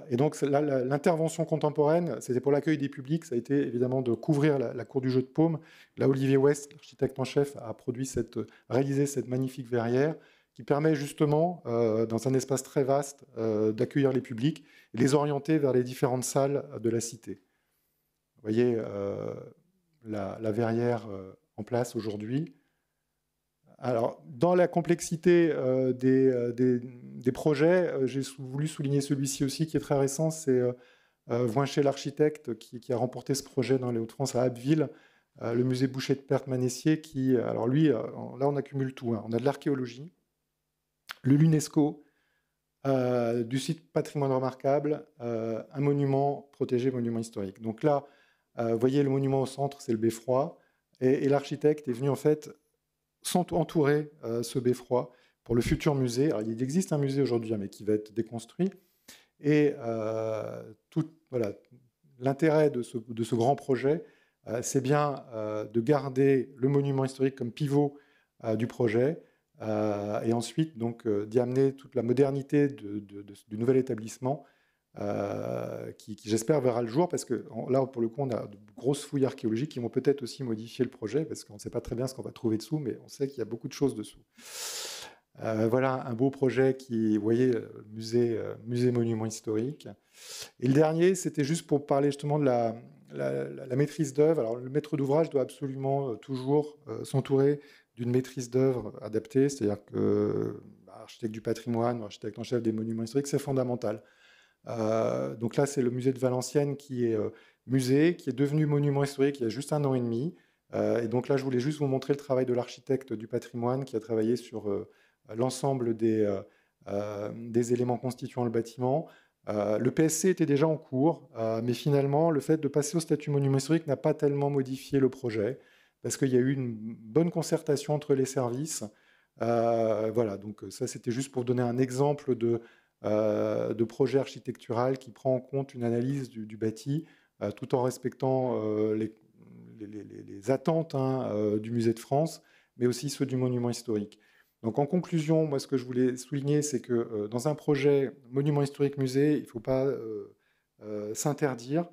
Et donc, l'intervention contemporaine, c'était pour l'accueil des publics, ça a été évidemment de couvrir la cour du Jeu de Paume. Là, Olivier West, l'architecte en chef, a réalisé cette magnifique verrière qui permet justement, dans un espace très vaste, d'accueillir les publics et les orienter vers les différentes salles de la cité. Vous voyez la verrière en place aujourd'hui. Alors, dans la complexité des projets, j'ai voulu souligner celui-ci aussi, qui est très récent, c'est Voincher l'architecte qui a remporté ce projet dans les Hauts-de-France à Abbeville, le musée Boucher de Perthes-Manesquier, qui, alors lui, là on accumule tout, hein. On a de l'archéologie, l'UNESCO, du site patrimoine remarquable, un monument protégé, monument historique. Donc là, vous voyez le monument au centre, c'est le beffroi, et l'architecte est venu en fait entourer ce beffroi pour le futur musée. Alors, il existe un musée aujourd'hui, mais qui va être déconstruit. Et voilà, l'intérêt de ce grand projet, c'est bien de garder le monument historique comme pivot du projet, et ensuite d'y amener toute la modernité du nouvel établissement qui j'espère verra le jour, parce que là pour le coup on a de grosses fouilles archéologiques qui vont peut-être aussi modifier le projet, parce qu'on ne sait pas très bien ce qu'on va trouver dessous, mais on sait qu'il y a beaucoup de choses dessous. Voilà un beau projet qui, vous voyez, musée monument historique. Et le dernier, c'était juste pour parler justement de la maîtrise d'œuvre. Alors le maître d'ouvrage doit absolument toujours s'entourer d'une maîtrise d'œuvre adaptée, c'est-à-dire que architecte du patrimoine, architecte en chef des monuments historiques, c'est fondamental. Donc là, c'est le musée de Valenciennes qui est musée, qui est devenu monument historique il y a juste 1 an et demi. Et donc là, je voulais juste vous montrer le travail de l'architecte du patrimoine qui a travaillé sur l'ensemble des éléments constituant le bâtiment. Le PSC était déjà en cours, mais finalement, le fait de passer au statut monument historique n'a pas tellement modifié le projet, parce qu'il y a eu une bonne concertation entre les services. Voilà, donc ça, c'était juste pour donner un exemple de projet architectural qui prend en compte une analyse du bâti, tout en respectant les attentes du Musée de France, mais aussi ceux du monument historique. Donc en conclusion, moi ce que je voulais souligner, c'est que dans un projet monument historique musée, il ne faut pas s'interdire.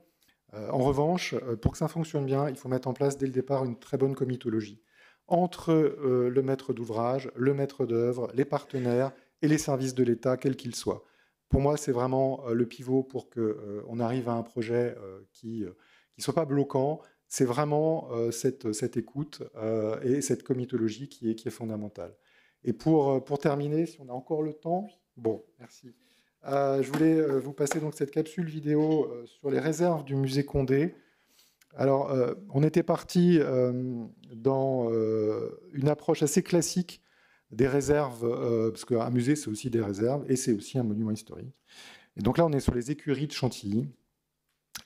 En revanche, pour que ça fonctionne bien, il faut mettre en place dès le départ une très bonne comitologie entre le maître d'ouvrage, le maître d'œuvre, les partenaires et les services de l'État, quels qu'ils soient. Pour moi, c'est vraiment le pivot pour qu'on arrive à un projet qui ne soit pas bloquant. C'est vraiment cette écoute et cette comitologie qui est fondamentale. Et pour terminer, si on a encore le temps, bon, merci. Je voulais vous passer donc cette capsule vidéo sur les réserves du musée Condé. Alors, on était parti dans une approche assez classique des réserves, parce qu'un musée, c'est aussi des réserves, et c'est aussi un monument historique. Et donc là, on est sur les écuries de Chantilly.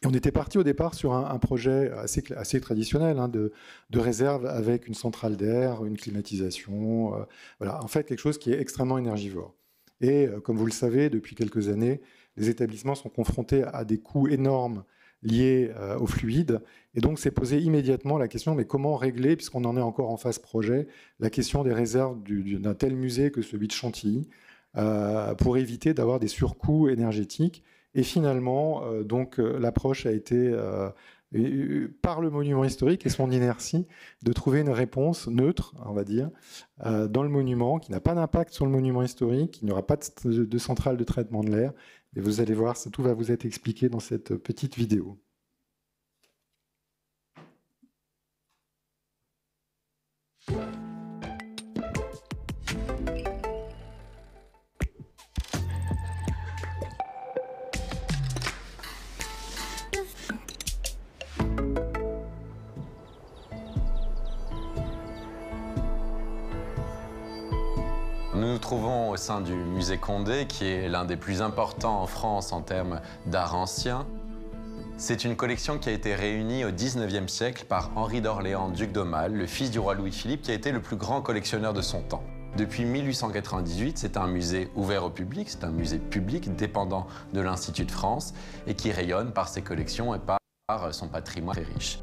Et on était parti au départ sur un projet assez traditionnel de réserve avec une centrale d'air, une climatisation. Voilà, en fait, quelque chose qui est extrêmement énergivore. Et comme vous le savez, depuis quelques années, les établissements sont confrontés à des coûts énormes liés aux fluides. Et donc, s'est posé immédiatement la question, mais comment régler, puisqu'on en est encore en phase projet, la question des réserves d'un tel musée que celui de Chantilly, pour éviter d'avoir des surcoûts énergétiques. Et finalement, l'approche a été, par le monument historique et son inertie, de trouver une réponse neutre, on va dire, dans le monument, qui n'a pas d'impact sur le monument historique, il n'y aura pas de centrale de traitement de l'air. Et vous allez voir, tout va vous être expliqué dans cette petite vidéo. Nous nous trouvons au sein du musée Condé, qui est l'un des plus importants en France en termes d'art ancien. C'est une collection qui a été réunie au XIXe siècle par Henri d'Orléans, duc d'Aumale, le fils du roi Louis-Philippe, qui a été le plus grand collectionneur de son temps. Depuis 1898, c'est un musée ouvert au public, c'est un musée public dépendant de l'Institut de France et qui rayonne par ses collections et par son patrimoine très riche.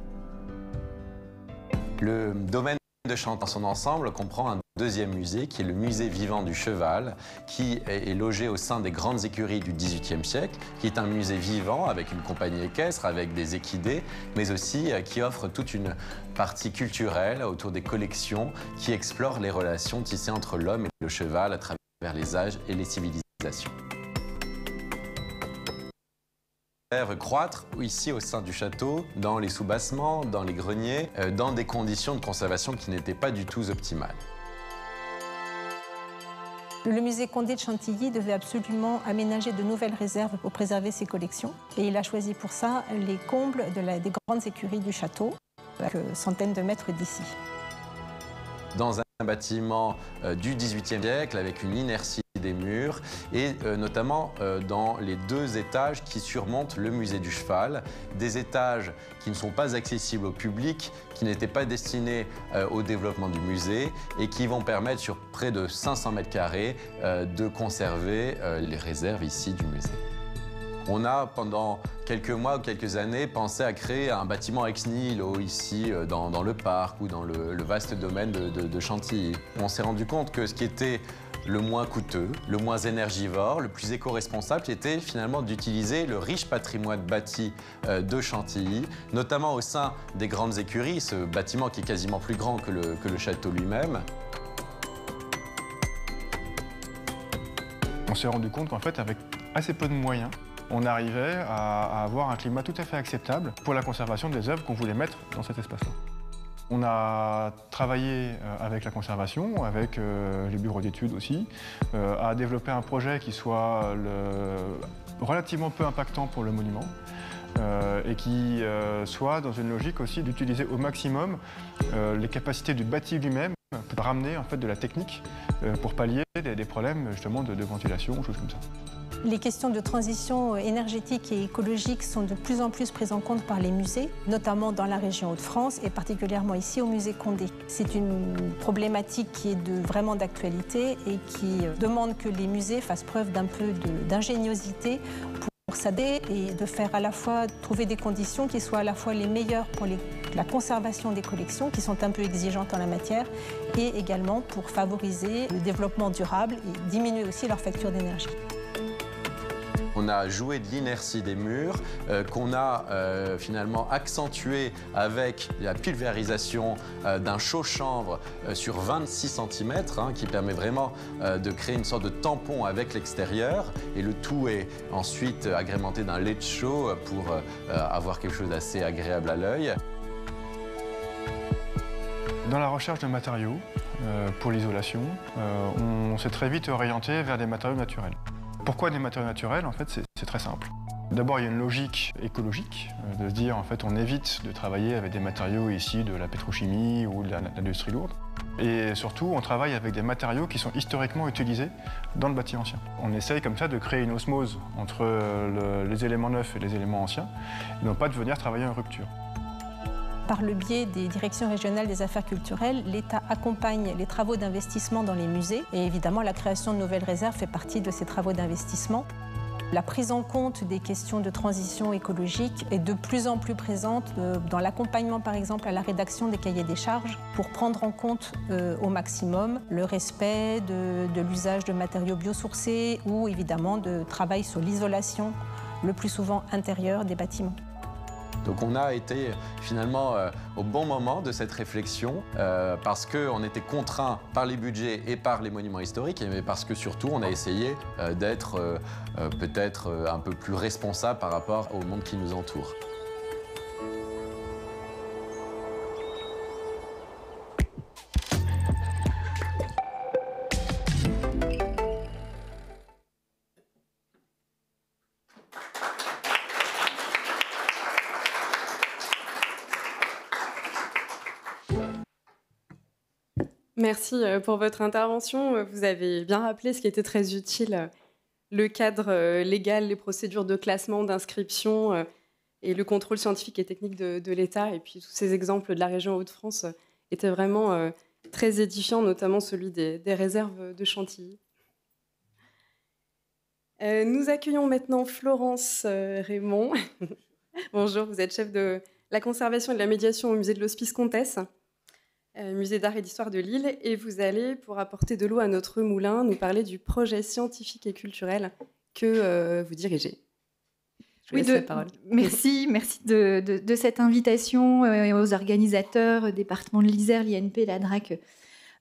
Le domaine de Chantilly dans son ensemble comprend un deuxième musée qui est le musée vivant du cheval, qui est logé au sein des grandes écuries du XVIIIe siècle, qui est un musée vivant avec une compagnie équestre, avec des équidés, mais aussi qui offre toute une partie culturelle autour des collections qui explorent les relations tissées entre l'homme et le cheval à travers les âges et les civilisations. Croître ici au sein du château, dans les soubassements, dans les greniers, dans des conditions de conservation qui n'étaient pas du tout optimales. Le musée Condé de Chantilly devait absolument aménager de nouvelles réserves pour préserver ses collections. Et il a choisi pour ça les combles des grandes écuries du château, à centaines de mètres d'ici. Dans un bâtiment du XVIIIe siècle, avec une inertie des murs, et notamment dans les 2 étages qui surmontent le musée du cheval, des étages qui ne sont pas accessibles au public, qui n'étaient pas destinés au développement du musée et qui vont permettre sur près de 500 mètres carrés de conserver les réserves ici du musée. On a, pendant quelques mois ou quelques années, pensé à créer un bâtiment ex nihilo ici, dans le parc ou dans le vaste domaine de Chantilly. On s'est rendu compte que ce qui était le moins coûteux, le moins énergivore, le plus éco-responsable, c'était finalement d'utiliser le riche patrimoine bâti de Chantilly, notamment au sein des grandes écuries, ce bâtiment qui est quasiment plus grand que le château lui-même. On s'est rendu compte qu'en fait, avec assez peu de moyens, on arrivait à avoir un climat tout à fait acceptable pour la conservation des œuvres qu'on voulait mettre dans cet espace-là. On a travaillé avec la conservation, avec les bureaux d'études aussi, à développer un projet qui soit relativement peu impactant pour le monument et qui soit dans une logique aussi d'utiliser au maximum les capacités du bâti lui-même pour ramener en fait de la technique pour pallier des problèmes justement de ventilation, choses comme ça. Les questions de transition énergétique et écologique sont de plus en plus prises en compte par les musées, notamment dans la région Hauts-de-France et particulièrement ici au musée Condé. C'est une problématique qui est vraiment d'actualité et qui demande que les musées fassent preuve d'un peu d'ingéniosité pour s'adapter et de faire à la fois trouver des conditions qui soient à la fois les meilleures pour la conservation des collections, qui sont un peu exigeantes en la matière, et également pour favoriser le développement durable et diminuer aussi leur facture d'énergie. On a joué de l'inertie des murs, qu'on a finalement accentué avec la pulvérisation d'un chaud-chanvre sur 26 cm, qui permet vraiment de créer une sorte de tampon avec l'extérieur. Et le tout est ensuite agrémenté d'un lait de chaud pour avoir quelque chose d'assez agréable à l'œil. Dans la recherche de matériaux pour l'isolation, on s'est très vite orienté vers des matériaux naturels. Pourquoi des matériaux naturels? En fait, c'est très simple. D'abord, il y a une logique écologique, de se dire en fait on évite de travailler avec des matériaux ici de la pétrochimie ou de l'industrie lourde. Et surtout, on travaille avec des matériaux qui sont historiquement utilisés dans le bâti ancien. On essaye comme ça de créer une osmose entre les éléments neufs et les éléments anciens, et non pas de venir travailler en rupture. Par le biais des directions régionales des affaires culturelles, l'État accompagne les travaux d'investissement dans les musées et évidemment la création de nouvelles réserves fait partie de ces travaux d'investissement. La prise en compte des questions de transition écologique est de plus en plus présente dans l'accompagnement par exemple à la rédaction des cahiers des charges pour prendre en compte au maximum le respect de l'usage de matériaux biosourcés ou évidemment de travail sur l'isolation, le plus souvent intérieure des bâtiments. Donc on a été finalement au bon moment de cette réflexion parce qu'on était contraint par les budgets et par les monuments historiques, mais parce que surtout on a essayé d'être peut-être un peu plus responsable par rapport au monde qui nous entoure. Merci pour votre intervention. Vous avez bien rappelé ce qui était très utile, le cadre légal, les procédures de classement, d'inscription et le contrôle scientifique et technique de l'État. Et puis tous ces exemples de la région Hauts-de-France étaient vraiment très édifiants, notamment celui des réserves de Chantilly. Nous accueillons maintenant Florence Raymond. Bonjour, vous êtes chef de la conservation et de la médiation au musée de l'Hospice Comtesse, musée d'art et d'histoire de Lille, et vous allez, pour apporter de l'eau à notre moulin, nous parler du projet scientifique et culturel que vous dirigez. Je vous laisse la parole. Merci de cette invitation aux organisateurs, département de l'Isère, l'INP, la DRAC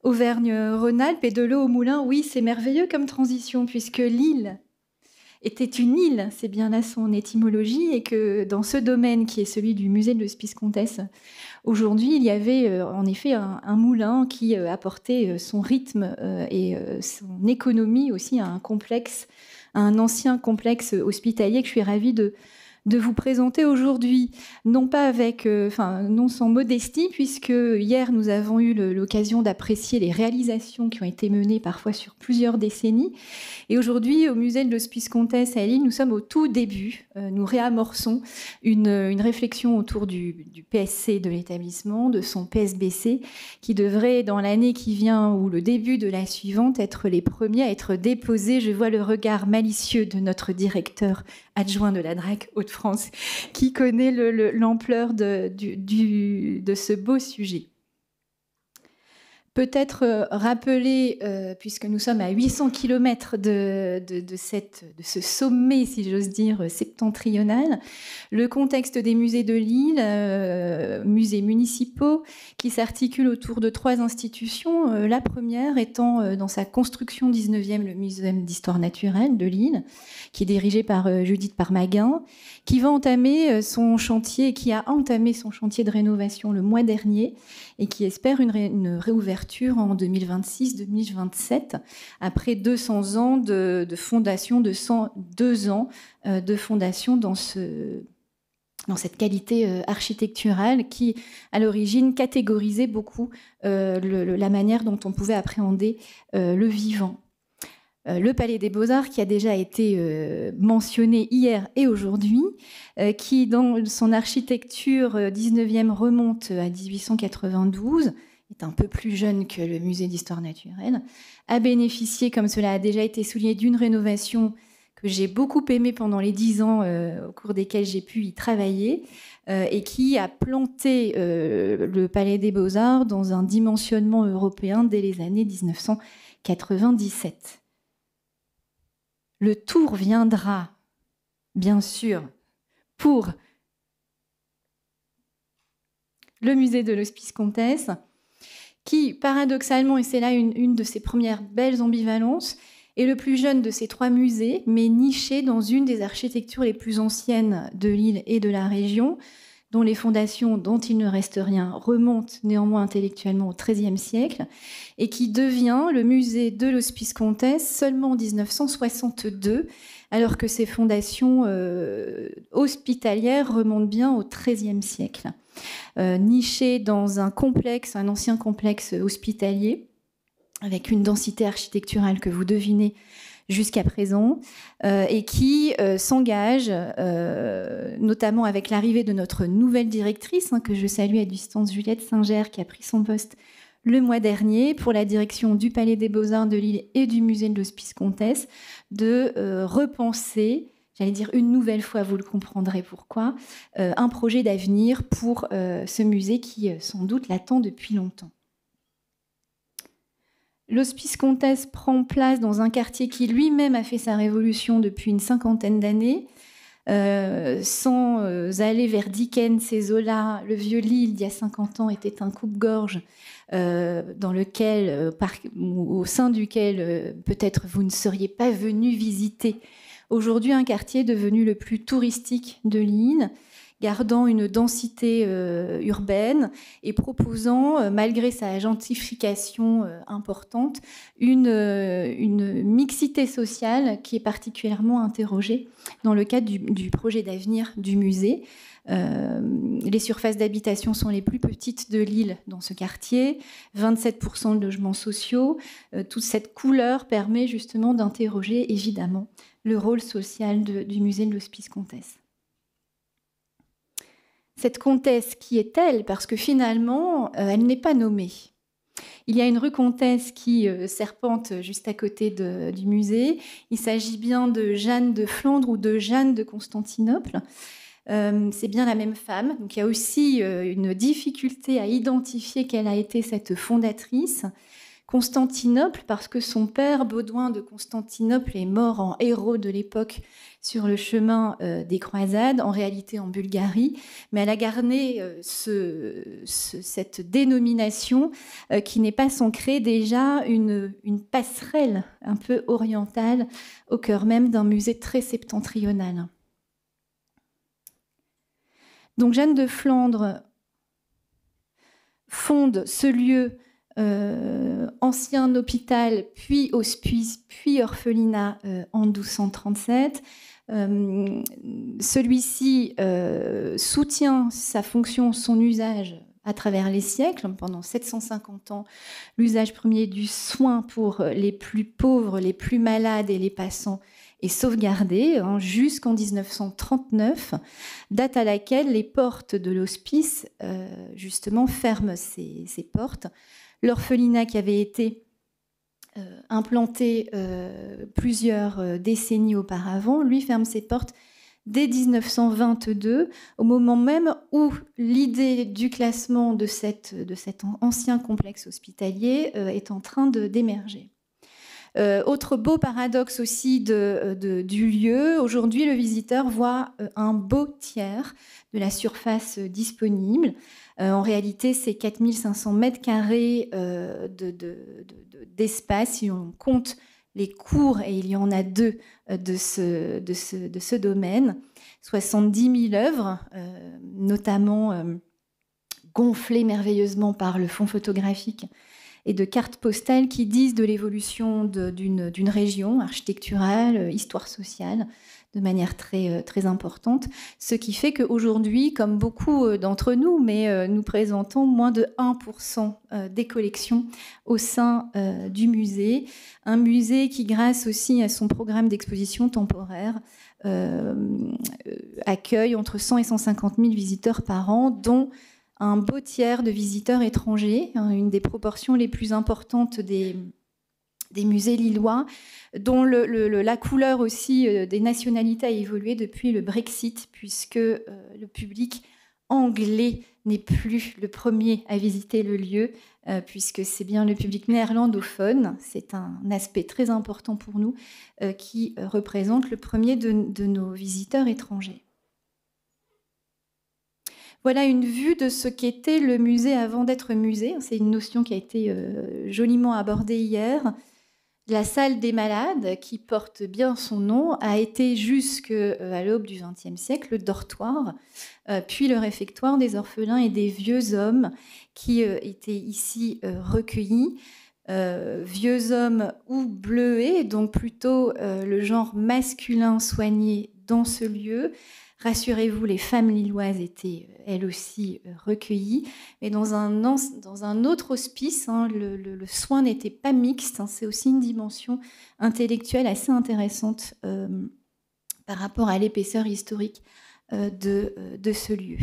Auvergne-Rhône-Alpes, et de l'eau au moulin. Oui, c'est merveilleux comme transition, puisque Lille était une île, c'est bien là son étymologie, et que dans ce domaine qui est celui du musée de l'Hospice Comtesse, aujourd'hui, il y avait en effet un moulin qui apportait son rythme et son économie aussi à un ancien complexe hospitalier que je suis ravie de de vous présenter aujourd'hui, non pas avec, non sans modestie, puisque hier nous avons eu l'occasion d'apprécier les réalisations qui ont été menées parfois sur plusieurs décennies. Et aujourd'hui, au musée de l'Hospice Comtesse à Lille, nous sommes au tout début. Nous réamorçons une réflexion autour du PSC de l'établissement, de son PSBC, qui devrait, dans l'année qui vient ou le début de la suivante, être les premiers à être déposés. Je vois le regard malicieux de notre directeur adjoint de la DRAC Hauts-de-France, qui connaît l'ampleur de ce beau sujet. Peut-être rappeler, puisque nous sommes à 800 km de ce sommet, si j'ose dire, septentrional, le contexte des musées de Lille, musées municipaux, qui s'articulent autour de 3 institutions. La première étant, dans sa construction 19e, le Muséum d'histoire naturelle de Lille, qui est dirigé par Judith Parmaguin, qui va entamer son chantier, qui a entamé son chantier de rénovation le mois dernier, et qui espère une réouverture en 2026-2027, après 200 ans de fondation, 202 ans de fondation dans cette qualité architecturale qui, à l'origine, catégorisait beaucoup la manière dont on pouvait appréhender le vivant. Le Palais des Beaux-Arts, qui a déjà été mentionné hier et aujourd'hui, qui, dans son architecture 19e, remonte à 1892, est un peu plus jeune que le musée d'histoire naturelle, a bénéficié, comme cela a déjà été souligné, d'une rénovation que j'ai beaucoup aimée pendant les 10 ans au cours desquels j'ai pu y travailler, et qui a planté le Palais des Beaux-Arts dans un dimensionnement européen dès les années 1997. Le tour viendra, bien sûr, pour le musée de l'Hospice Comtesse, qui, paradoxalement, et c'est là une de ses premières belles ambivalences, est le plus jeune de ces 3 musées, mais niché dans une des architectures les plus anciennes de l'île et de la région, dont les fondations, dont il ne reste rien, remontent néanmoins intellectuellement au XIIIe siècle, et qui devient le musée de l'Hospice Comtesse seulement en 1962, alors que ses fondations hospitalières remontent bien au XIIIe siècle. Niché dans un ancien complexe hospitalier, avec une densité architecturale que vous devinez jusqu'à présent, et qui s'engage, notamment avec l'arrivée de notre nouvelle directrice, que je salue à distance, Juliette Singer, qui a pris son poste le mois dernier pour la direction du Palais des Beaux-Arts de Lille et du musée de l'Hospice Comtesse, de repenser, j'allais dire une nouvelle fois, vous le comprendrez pourquoi, un projet d'avenir pour ce musée qui, sans doute, l'attend depuis longtemps. L'Hospice Comtesse prend place dans un quartier qui lui-même a fait sa révolution depuis une 50aine d'années, sans aller vers Dickens et Zola. Le vieux Lille d'il y a 50 ans était un coupe-gorge au sein duquel peut-être vous ne seriez pas venu visiter. Aujourd'hui, un quartier devenu le plus touristique de Lille, gardant une densité urbaine et proposant, malgré sa gentrification importante, une mixité sociale qui est particulièrement interrogée dans le cadre du projet d'avenir du musée. Les surfaces d'habitation sont les plus petites de Lille dans ce quartier, 27% de logements sociaux. Toute cette couleur permet justement d'interroger évidemment le rôle social du musée de l'Hospice Comtesse. Cette comtesse, qui est-elle? Parce que finalement, elle n'est pas nommée. Il y a une rue Comtesse qui serpente juste à côté du musée. Il s'agit bien de Jeanne de Flandre ou de Jeanne de Constantinople. C'est bien la même femme. Donc il y a aussi une difficulté à identifier quelle a été cette fondatrice. Constantinople, parce que son père, Baudouin de Constantinople, est mort en héros de l'époque sur le chemin des croisades, en réalité en Bulgarie, mais elle a gardé cette dénomination qui n'est pas sans créer déjà une passerelle un peu orientale au cœur même d'un musée très septentrional. Donc Jeanne de Flandre fonde ce lieu ancien hôpital, puis hospice, puis orphelinat en 1237. Celui-ci soutient sa fonction, son usage à travers les siècles. Pendant 750 ans, l'usage premier du soin pour les plus pauvres, les plus malades et les passants est sauvegardé jusqu'en 1939, date à laquelle les portes de l'hospice justement ferment ses portes. L'orphelinat qui avait été implanté plusieurs décennies auparavant, lui ferme ses portes dès 1922, au moment même où l'idée du classement de cet ancien complexe hospitalier est en train d'émerger. Autre beau paradoxe aussi du lieu, aujourd'hui le visiteur voit un beau tiers de la surface disponible. En réalité, c'est 4500 mètres carrés d'espace, si on compte les cours, et il y en a 2 de ce domaine. 70 000 œuvres, notamment gonflées merveilleusement par le fond photographique et de cartes postales qui disent de l'évolution d'une région architecturale, histoire sociale, de manière très, très importante. Ce qui fait qu'aujourd'hui, comme beaucoup d'entre nous, mais nous présentons moins de 1% des collections au sein du musée. Un musée qui, grâce aussi à son programme d'exposition temporaire, accueille entre 100 et 150 000 visiteurs par an, dont un beau tiers de visiteurs étrangers, une des proportions les plus importantes des musées lillois, dont la couleur aussi des nationalités a évolué depuis le Brexit, puisque le public anglais n'est plus le premier à visiter le lieu, puisque c'est bien le public néerlandophone. C'est un aspect très important pour nous qui représente le premier de nos visiteurs étrangers. Voilà une vue de ce qu'était le musée avant d'être musée. C'est une notion qui a été joliment abordée hier. La salle des malades, qui porte bien son nom, a été jusqu'à l'aube du XXe siècle le dortoir, puis le réfectoire des orphelins et des vieux hommes qui étaient ici recueillis. Vieux hommes ou bleuets, donc plutôt le genre masculin soigné dans ce lieu. Rassurez-vous, les femmes lilloises étaient elles aussi recueillies. Mais dans un autre hospice, le soin n'était pas mixte. C'est aussi une dimension intellectuelle assez intéressante par rapport à l'épaisseur historique de ce lieu.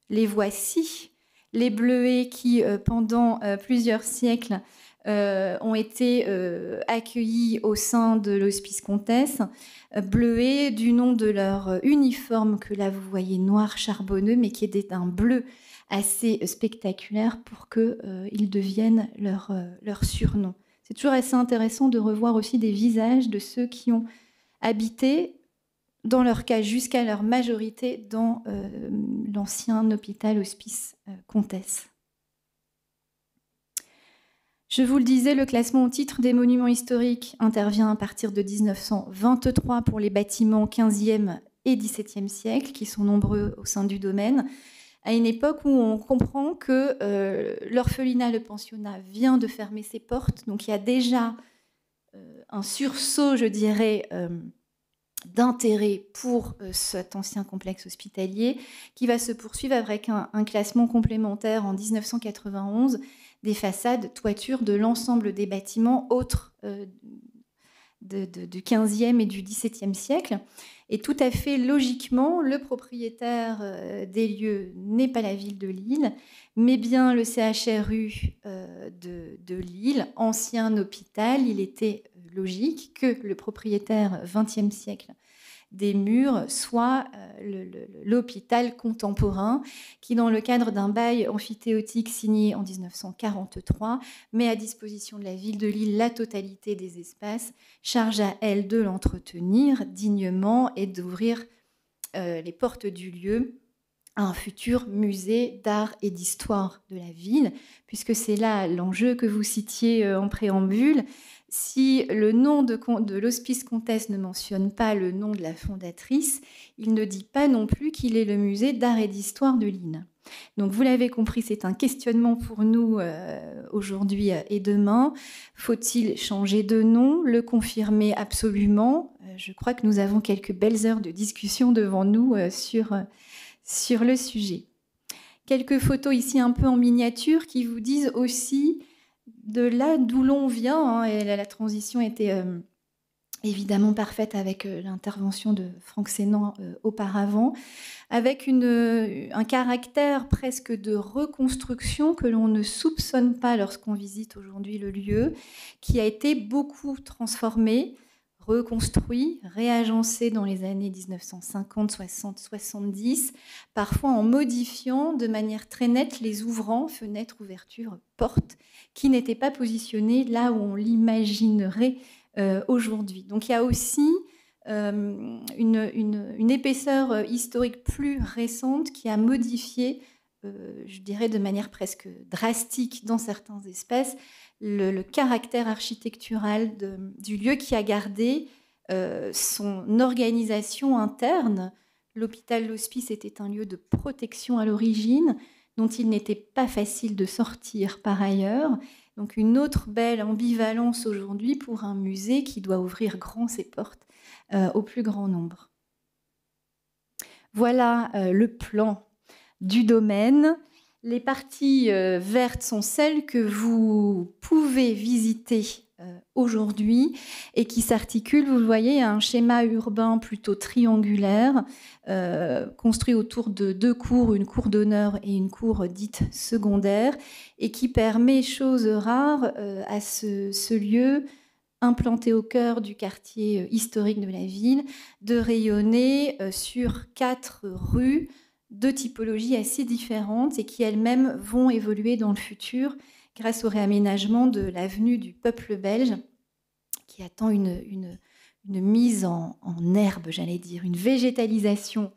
Les voici, les bleuets qui, pendant plusieurs siècles, ont été accueillis au sein de l'Hospice Comtesse, bleuets du nom de leur uniforme que là vous voyez noir charbonneux, mais qui est d'un bleu assez spectaculaire pour qu'ils deviennent leur surnom. C'est toujours assez intéressant de revoir aussi des visages de ceux qui ont habité, dans leur cas jusqu'à leur majorité, dans l'ancien hôpital Hospice Comtesse. Je vous le disais, le classement au titre des monuments historiques intervient à partir de 1923 pour les bâtiments 15e et 17e siècle, qui sont nombreux au sein du domaine, à une époque où on comprend que l'orphelinat, le pensionnat, vient de fermer ses portes. Donc il y a déjà un sursaut, je dirais, d'intérêt pour cet ancien complexe hospitalier, qui va se poursuivre avec un classement complémentaire en 1991 des façades, toitures de l'ensemble des bâtiments autres du 15e et du 17e siècle. Et tout à fait logiquement, le propriétaire des lieux n'est pas la ville de Lille, mais bien le CHRU de Lille, ancien hôpital. Il était logique que le propriétaire 20e siècle des murs soit l'hôpital contemporain qui, dans le cadre d'un bail amphithéotique signé en 1943, met à disposition de la ville de Lille la totalité des espaces, charge à elle de l'entretenir dignement et d'ouvrir les portes du lieu à un futur musée d'art et d'histoire de la ville, puisque c'est là l'enjeu que vous citiez en préambule. Si le nom de l'Hospice Comtesse ne mentionne pas le nom de la fondatrice, il ne dit pas non plus qu'il est le musée d'art et d'histoire de Lille. Donc vous l'avez compris, c'est un questionnement pour nous aujourd'hui et demain. Faut-il changer de nom, le confirmer absolument? Je crois que nous avons quelques belles heures de discussion devant nous sur le sujet. Quelques photos ici un peu en miniature qui vous disent aussi de là d'où l'on vient, hein, et la transition était évidemment parfaite avec l'intervention de Franck Sénan auparavant, avec un caractère presque de reconstruction que l'on ne soupçonne pas lorsqu'on visite aujourd'hui le lieu, qui a été beaucoup transformé, reconstruit, réagencé dans les années 1950, 60, 70, parfois en modifiant de manière très nette les ouvrants, fenêtres, ouvertures, portes, qui n'étaient pas positionnés là où on l'imaginerait aujourd'hui. Donc il y a aussi une épaisseur historique plus récente qui a modifié, je dirais de manière presque drastique dans certains espaces, le caractère architectural du lieu, qui a gardé son organisation interne. L'hôpital-l'hospice était un lieu de protection à l'origine, dont il n'était pas facile de sortir par ailleurs. Donc une autre belle ambivalence aujourd'hui pour un musée qui doit ouvrir grand ses portes au plus grand nombre. Voilà le plan du domaine. Les parties vertes sont celles que vous pouvez visiter aujourd'hui et qui s'articulent, vous le voyez, à un schéma urbain plutôt triangulaire, construit autour de deux cours, une cour d'honneur et une cour dite secondaire, et qui permet, chose rare, à ce lieu implanté au cœur du quartier historique de la ville, de rayonner sur 4 rues de typologies assez différentes et qui elles-mêmes vont évoluer dans le futur grâce au réaménagement de l'avenue du peuple belge, qui attend une mise en herbe, j'allais dire, une végétalisation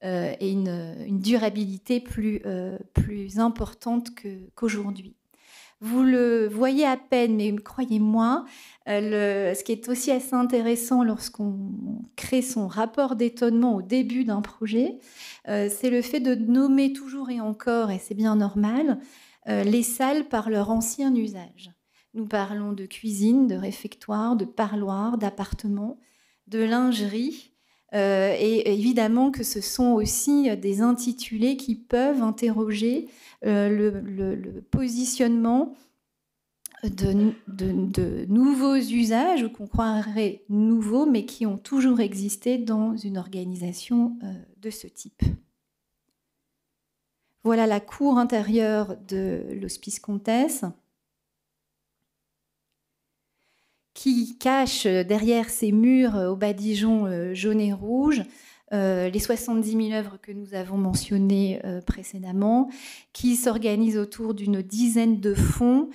et une durabilité plus importante qu'aujourd'hui. Vous le voyez à peine, mais croyez-moi, ce qui est aussi assez intéressant lorsqu'on crée son rapport d'étonnement au début d'un projet, c'est le fait de nommer toujours et encore, et c'est bien normal, les salles par leur ancien usage. Nous parlons de cuisine, de réfectoire, de parloir, d'appartement, de lingerie, et évidemment que ce sont aussi des intitulés qui peuvent interroger le positionnement de nouveaux usages, ou qu'on croirait nouveaux, mais qui ont toujours existé dans une organisation de ce type. Voilà la cour intérieure de l'Hospice Comtesse, qui cache derrière ses murs au badigeon jaune et rouge les 70 000 œuvres que nous avons mentionnées précédemment, qui s'organisent autour d'une dizaine de fonds,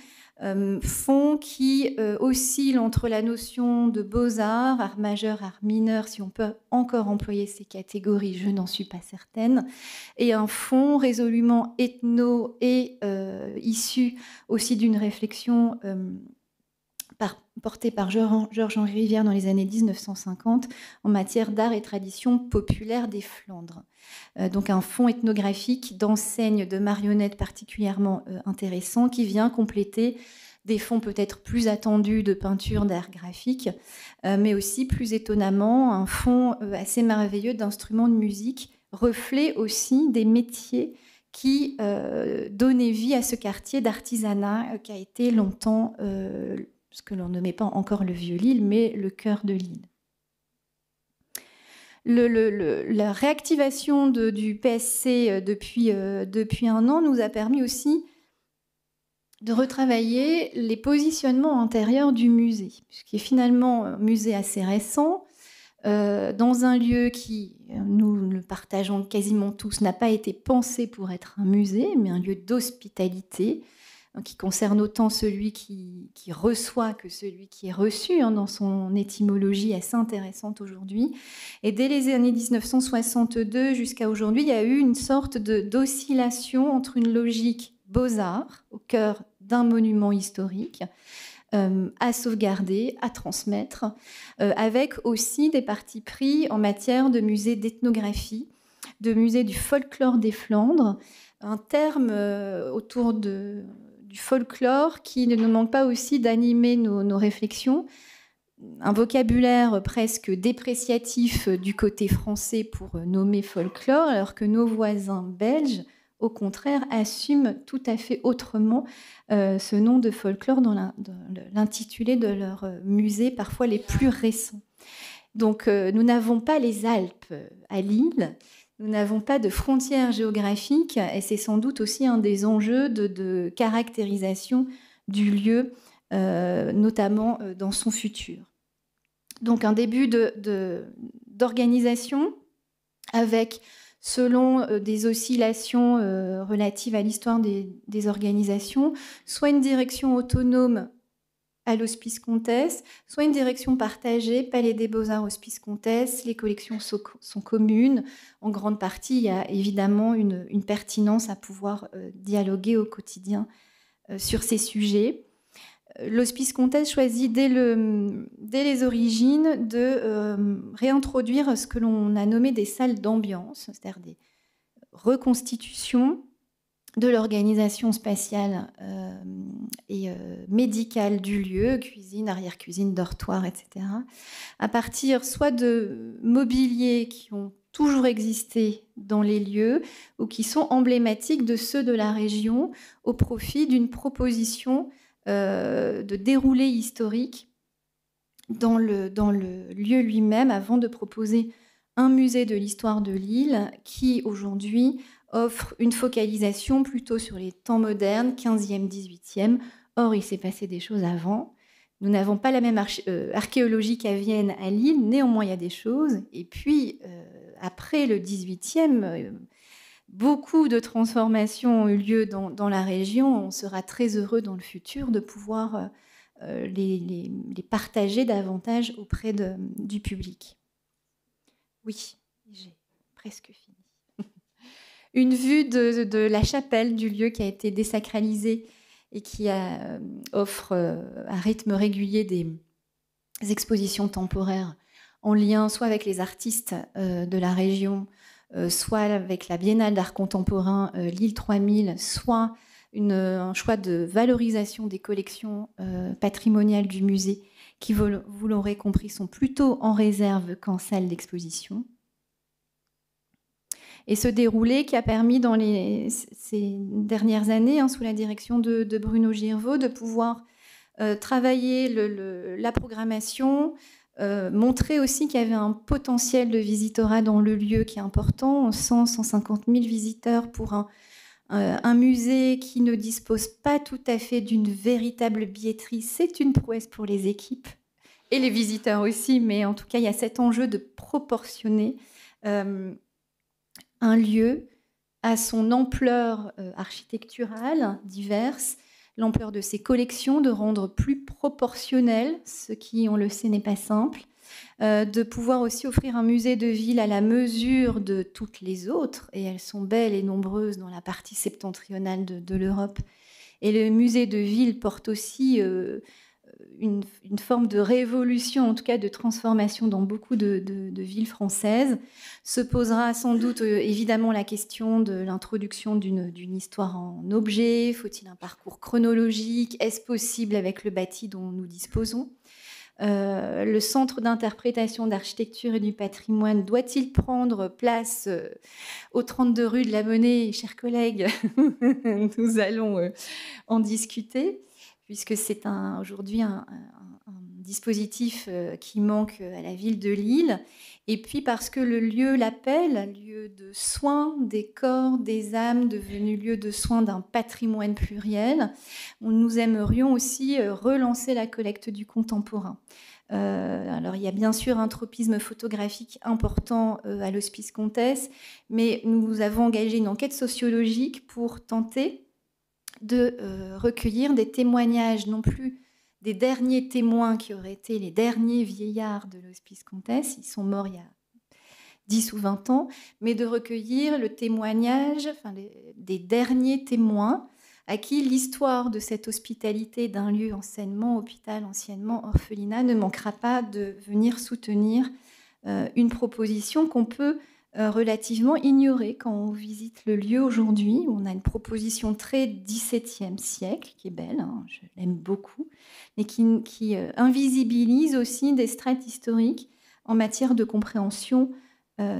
fonds qui oscillent entre la notion de beaux-arts, art majeur, art mineur, si on peut encore employer ces catégories, je n'en suis pas certaine, et un fonds résolument ethno et issu aussi d'une réflexion porté par Georges-Henri Rivière dans les années 1950 en matière d'art et tradition populaire des Flandres. Donc un fonds ethnographique d'enseignes de marionnettes particulièrement intéressant qui vient compléter des fonds peut-être plus attendus de peinture d'art graphique, mais aussi plus étonnamment un fonds assez merveilleux d'instruments de musique, reflet aussi des métiers qui donnaient vie à ce quartier d'artisanat qui a été longtemps ce que l'on ne met pas encore le Vieux-Lille, mais le cœur de l'île. La réactivation du PSC depuis un an nous a permis aussi de retravailler les positionnements antérieurs du musée, qui est finalement un musée assez récent, dans un lieu qui, nous le partageons quasiment tous, n'a pas été pensé pour être un musée, mais un lieu d'hospitalité, qui concerne autant celui qui reçoit que celui qui est reçu, dans son étymologie assez intéressante aujourd'hui. Et dès les années 1962 jusqu'à aujourd'hui, il y a eu une sorte d'oscillation entre une logique beaux-arts, au cœur d'un monument historique, à sauvegarder, à transmettre, avec aussi des partis pris en matière de musée d'ethnographie, de musée du folklore des Flandres, un terme autour du folklore qui ne nous manque pas aussi d'animer nos réflexions. Un vocabulaire presque dépréciatif du côté français pour nommer folklore, alors que nos voisins belges, au contraire, assument tout à fait autrement ce nom de folklore dans l'intitulé de leurs musées, parfois les plus récents. Donc, nous n'avons pas les Alpes à Lille, nous n'avons pas de frontières géographiques, et c'est sans doute aussi un des enjeux de caractérisation du lieu, notamment dans son futur. Donc, un début d'organisation avec, selon des oscillations relatives à l'histoire des organisations, soit une direction autonome à l'Hospice Comtesse, soit une direction partagée, Palais des Beaux-Arts, Hospice Comtesse, les collections sont communes. En grande partie, il y a évidemment une pertinence à pouvoir dialoguer au quotidien sur ces sujets. L'Hospice Comtesse choisit dès les origines de réintroduire ce que l'on a nommé des salles d'ambiance, c'est-à-dire des reconstitutions de l'organisation spatiale et médicale du lieu, cuisine, arrière-cuisine, dortoir, etc., à partir soit de mobiliers qui ont toujours existé dans les lieux ou qui sont emblématiques de ceux de la région au profit d'une proposition de déroulé historique dans le lieu lui-même avant de proposer un musée de l'histoire de Lille qui aujourd'hui offre une focalisation plutôt sur les temps modernes, 15e, 18e. Or, il s'est passé des choses avant. Nous n'avons pas la même archéologie qu'à Vienne, à Lille. Néanmoins, il y a des choses. Et puis, après le 18e, beaucoup de transformations ont eu lieu dans la région. On sera très heureux dans le futur de pouvoir les partager davantage auprès du public. Oui, j'ai presque fini. Une vue de la chapelle du lieu qui a été désacralisée et qui offre à rythme régulier des expositions temporaires en lien soit avec les artistes de la région, soit avec la Biennale d'art contemporain Lille 3000, soit un choix de valorisation des collections patrimoniales du musée qui, vous l'aurez compris, sont plutôt en réserve qu'en salle d'exposition. Et ce déroulé qui a permis dans ces dernières années, sous la direction de Bruno Girvaud, de pouvoir travailler la programmation, montrer aussi qu'il y avait un potentiel de visitorat dans le lieu qui est important, 150 000 visiteurs pour un musée qui ne dispose pas tout à fait d'une véritable billetterie. C'est une prouesse pour les équipes et les visiteurs aussi, mais en tout cas, il y a cet enjeu de proportionner un lieu à son ampleur architecturale diverse, l'ampleur de ses collections, de rendre plus proportionnel, ce qui, on le sait, n'est pas simple, de pouvoir aussi offrir un musée de ville à la mesure de toutes les autres, et elles sont belles et nombreuses dans la partie septentrionale de l'Europe. Et le musée de ville porte aussi une forme de révolution, en tout cas de transformation dans beaucoup de villes françaises. Se posera sans doute évidemment la question de l'introduction d'une histoire en objet. Faut-il un parcours chronologique? Est-ce possible avec le bâti dont nous disposons? Le centre d'interprétation d'architecture et du patrimoine doit-il prendre place au 32 rue de la Monnaie? Chers collègues, nous allons en discuter, puisque c'est aujourd'hui un dispositif qui manque à la ville de Lille, et puis parce que le lieu l'appelle, lieu de soins des corps, des âmes, devenu lieu de soins d'un patrimoine pluriel. Nous aimerions aussi relancer la collecte du contemporain. Alors il y a bien sûr un tropisme photographique important à l'Hospice Comtesse, mais nous avons engagé une enquête sociologique pour tenter de recueillir des témoignages, non plus des derniers témoins qui auraient été les derniers vieillards de l'Hospice Comtesse, ils sont morts il y a 10 ou 20 ans, mais de recueillir le témoignage des derniers témoins à qui l'histoire de cette hospitalité d'un lieu anciennement hôpital, anciennement orphelinat, ne manquera pas de venir soutenir une proposition qu'on peut relativement ignorée quand on visite le lieu aujourd'hui. On a une proposition très XVIIe siècle, qui est belle, hein, je l'aime beaucoup, mais qui invisibilise aussi des strates historiques en matière de compréhension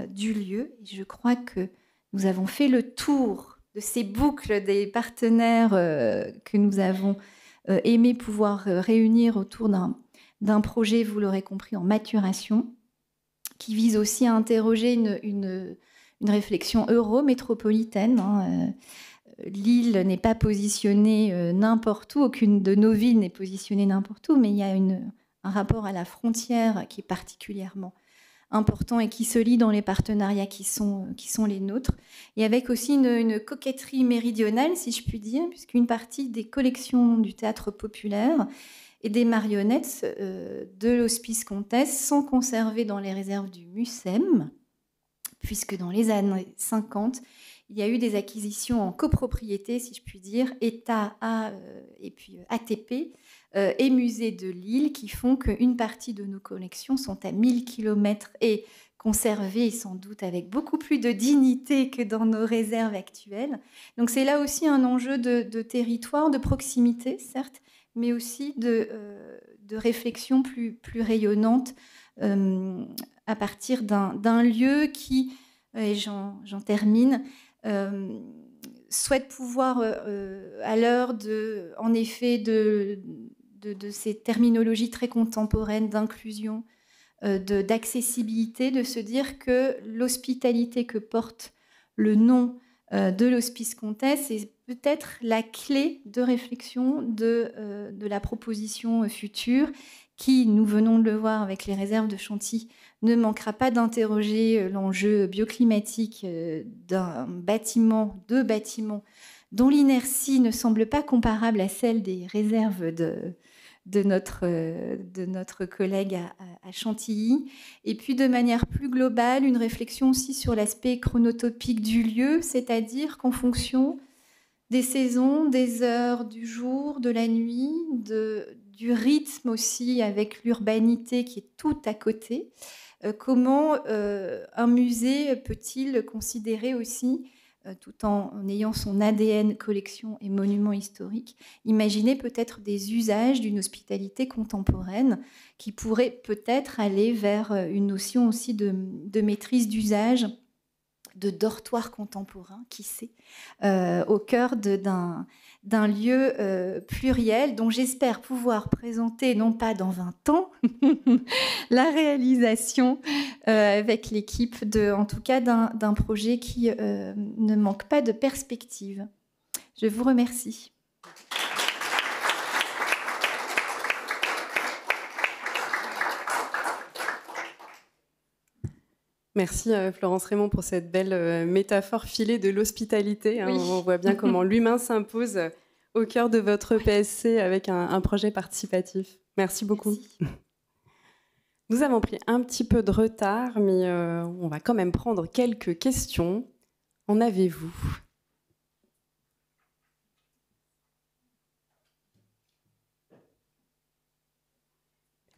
du lieu. Et je crois que nous avons fait le tour de ces boucles des partenaires que nous avons aimé pouvoir réunir autour d'un projet, vous l'aurez compris, en maturation, qui vise aussi à interroger une réflexion euro-métropolitaine. Hein. L'île n'est pas positionnée n'importe où, aucune de nos villes n'est positionnée n'importe où, mais il y a un rapport à la frontière qui est particulièrement important et qui se lie dans les partenariats qui sont les nôtres. Et avec aussi une coquetterie méridionale, si je puis dire, puisqu'une partie des collections du théâtre populaire et des marionnettes de l'Hospice Comtesse sont conservées dans les réserves du MUSEM, puisque dans les années 50, il y a eu des acquisitions en copropriété, si je puis dire, État et puis ATP et Musée de Lille, qui font qu'une partie de nos collections sont à 1000 km et conservées sans doute avec beaucoup plus de dignité que dans nos réserves actuelles. Donc c'est là aussi un enjeu de territoire, de proximité, certes, mais aussi de réflexion plus rayonnante à partir d'un lieu qui, et j'en termine, souhaite pouvoir, à l'heure en effet de ces terminologies très contemporaines d'inclusion, d'accessibilité, de se dire que l'hospitalité que porte le nom de l'Hospice Comtesse est peut-être la clé de réflexion de la proposition future qui, nous venons de le voir avec les réserves de Chantilly, ne manquera pas d'interroger l'enjeu bioclimatique d'un bâtiment, de bâtiments dont l'inertie ne semble pas comparable à celle des réserves de notre collègue à Chantilly. Et puis, de manière plus globale, une réflexion aussi sur l'aspect chronotopique du lieu, c'est-à-dire qu'en fonction des saisons, des heures du jour, de la nuit, du rythme aussi avec l'urbanité qui est tout à côté, comment un musée peut-il considérer aussi, tout en ayant son ADN collection et monument historique, imaginer peut-être des usages d'une hospitalité contemporaine qui pourrait peut-être aller vers une notion aussi de maîtrise d'usage, de dortoir contemporain, qui sait, au cœur d'un lieu pluriel dont j'espère pouvoir présenter, non pas dans 20 ans, la réalisation avec l'équipe, en tout cas d'un projet qui ne manque pas de perspective. Je vous remercie. Merci Florence Raymond pour cette belle métaphore filée de l'hospitalité. Hein. Oui. On voit bien comment l'humain s'impose au cœur de votre PSC avec un projet participatif. Merci beaucoup. Merci. Nous avons pris un petit peu de retard, mais on va quand même prendre quelques questions. En avez-vous ?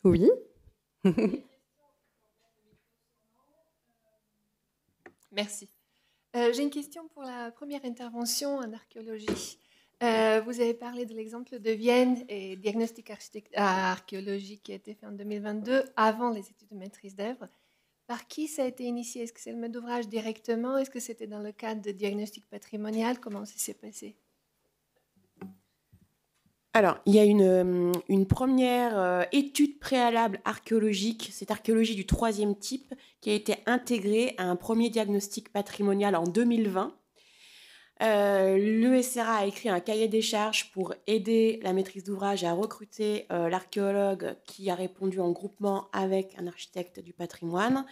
Oui. Merci. J'ai une question pour la première intervention en archéologie. Vous avez parlé de l'exemple de Vienne et diagnostic archéologique qui a été fait en 2022 avant les études de maîtrise d'œuvre. Par qui ça a été initié? Est-ce que c'est le maître d'ouvrage directement? Est-ce que c'était dans le cadre de diagnostic patrimonial? Comment ça s'est passé? Alors, il y a une première étude préalable archéologique, cette archéologie du 3e type, qui a été intégrée à un premier diagnostic patrimonial en 2020. L'ESRA a écrit un cahier des charges pour aider la maîtrise d'ouvrage à recruter l'archéologue qui a répondu en groupement avec un architecte du patrimoine.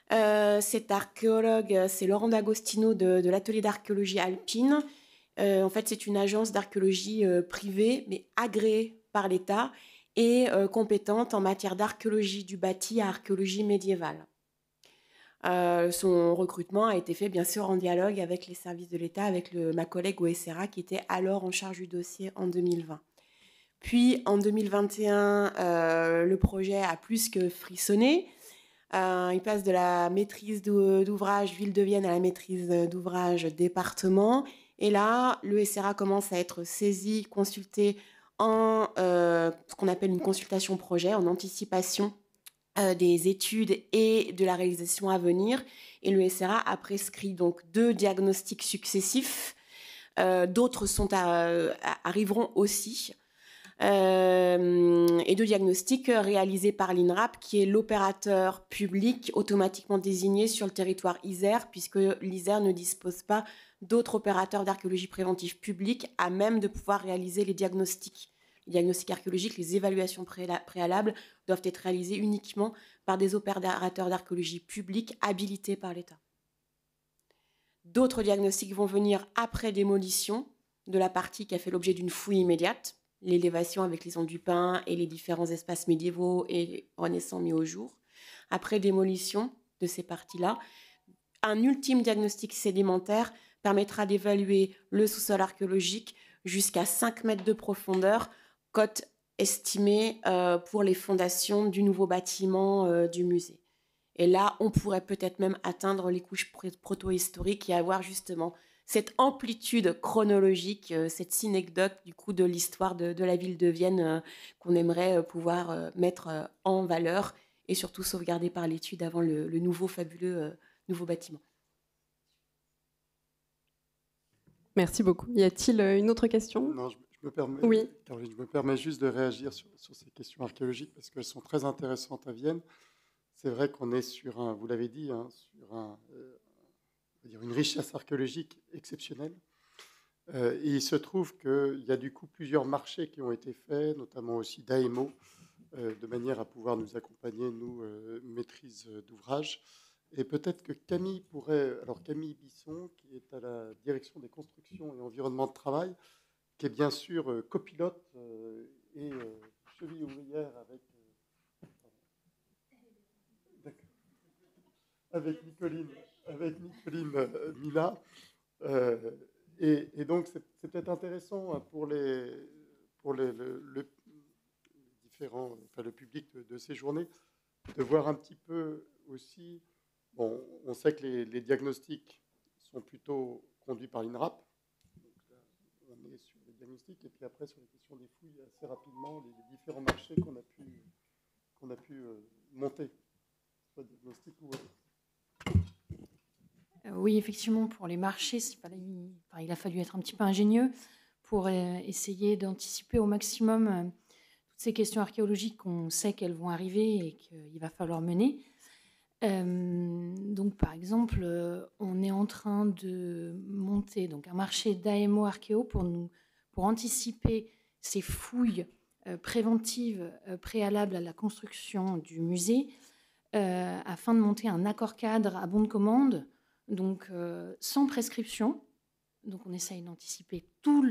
Cet archéologue, c'est Laurent D'Agostino de l'atelier d'archéologie alpine. En fait, c'est une agence d'archéologie privée, mais agréée par l'État et compétente en matière d'archéologie du bâti à archéologie médiévale. Son recrutement a été fait, bien sûr, en dialogue avec les services de l'État, avec ma collègue OSRA, qui était alors en charge du dossier en 2020. Puis, en 2021, le projet a plus que frissonné. Il passe de la maîtrise d'ouvrage ville de Vienne à la maîtrise d'ouvrage département. Et là, le SRA commence à être saisi, consulté en ce qu'on appelle une consultation projet, en anticipation des études et de la réalisation à venir. Et le SRA a prescrit donc 2 diagnostics successifs. D'autres arriveront aussi. Et 2 diagnostics réalisés par l'INRAP, qui est l'opérateur public automatiquement désigné sur le territoire Isère, puisque l'Isère ne dispose pas d'autres opérateurs d'archéologie préventive publique à même de pouvoir réaliser les diagnostics. Les diagnostics archéologiques, les évaluations préalables doivent être réalisées uniquement par des opérateurs d'archéologie publique habilités par l'État. D'autres diagnostics vont venir après démolition de la partie qui a fait l'objet d'une fouille immédiate, l'élévation avec les ondes du pin et les différents espaces médiévaux et renaissants mis au jour. Après démolition de ces parties-là, un ultime diagnostic sédimentaire permettra d'évaluer le sous-sol archéologique jusqu'à 5 mètres de profondeur, cote estimée pour les fondations du nouveau bâtiment du musée. Et là, on pourrait peut-être même atteindre les couches proto-historiques et avoir justement cette amplitude chronologique, cette synecdoque du coup de l'histoire de la ville de Vienne qu'on aimerait pouvoir mettre en valeur et surtout sauvegarder par l'étude avant le nouveau fabuleux nouveau bâtiment. Merci beaucoup. Y a-t-il une autre question? Non, je me permets, oui. Caroline, je me permets juste de réagir sur ces questions archéologiques parce qu'elles sont très intéressantes à Vienne. C'est vrai qu'on est sur vous l'avez dit, sur une richesse archéologique exceptionnelle. Et il se trouve qu'il y a du coup plusieurs marchés qui ont été faits, notamment aussi d'AMO, de manière à pouvoir nous accompagner, nous, maîtrise d'ouvrage. Et peut-être que Camille pourrait... Alors Camille Bisson, qui est à la direction des constructions et environnement de travail, qui est bien sûr copilote et cheville ouvrière avec Nicoline Mina. Et donc, c'est peut-être intéressant pour le public de ces journées de voir un petit peu aussi. Bon, on sait que les diagnostics sont plutôt conduits par l'INRAP. Donc là, on est sur les diagnostics et puis après sur les questions des fouilles assez rapidement les différents marchés qu'on a pu monter, soit diagnostic ou autre. Oui, effectivement, pour les marchés, il a fallu être un petit peu ingénieux pour essayer d'anticiper au maximum toutes ces questions archéologiques qu'on sait qu'elles vont arriver et qu'il va falloir mener. Donc, par exemple, on est en train de monter donc, un marché d'AMO archéo pour anticiper ces fouilles préventives préalables à la construction du musée afin de monter un accord cadre à bon de commande. Donc, sans prescription. Donc, on essaye d'anticiper tout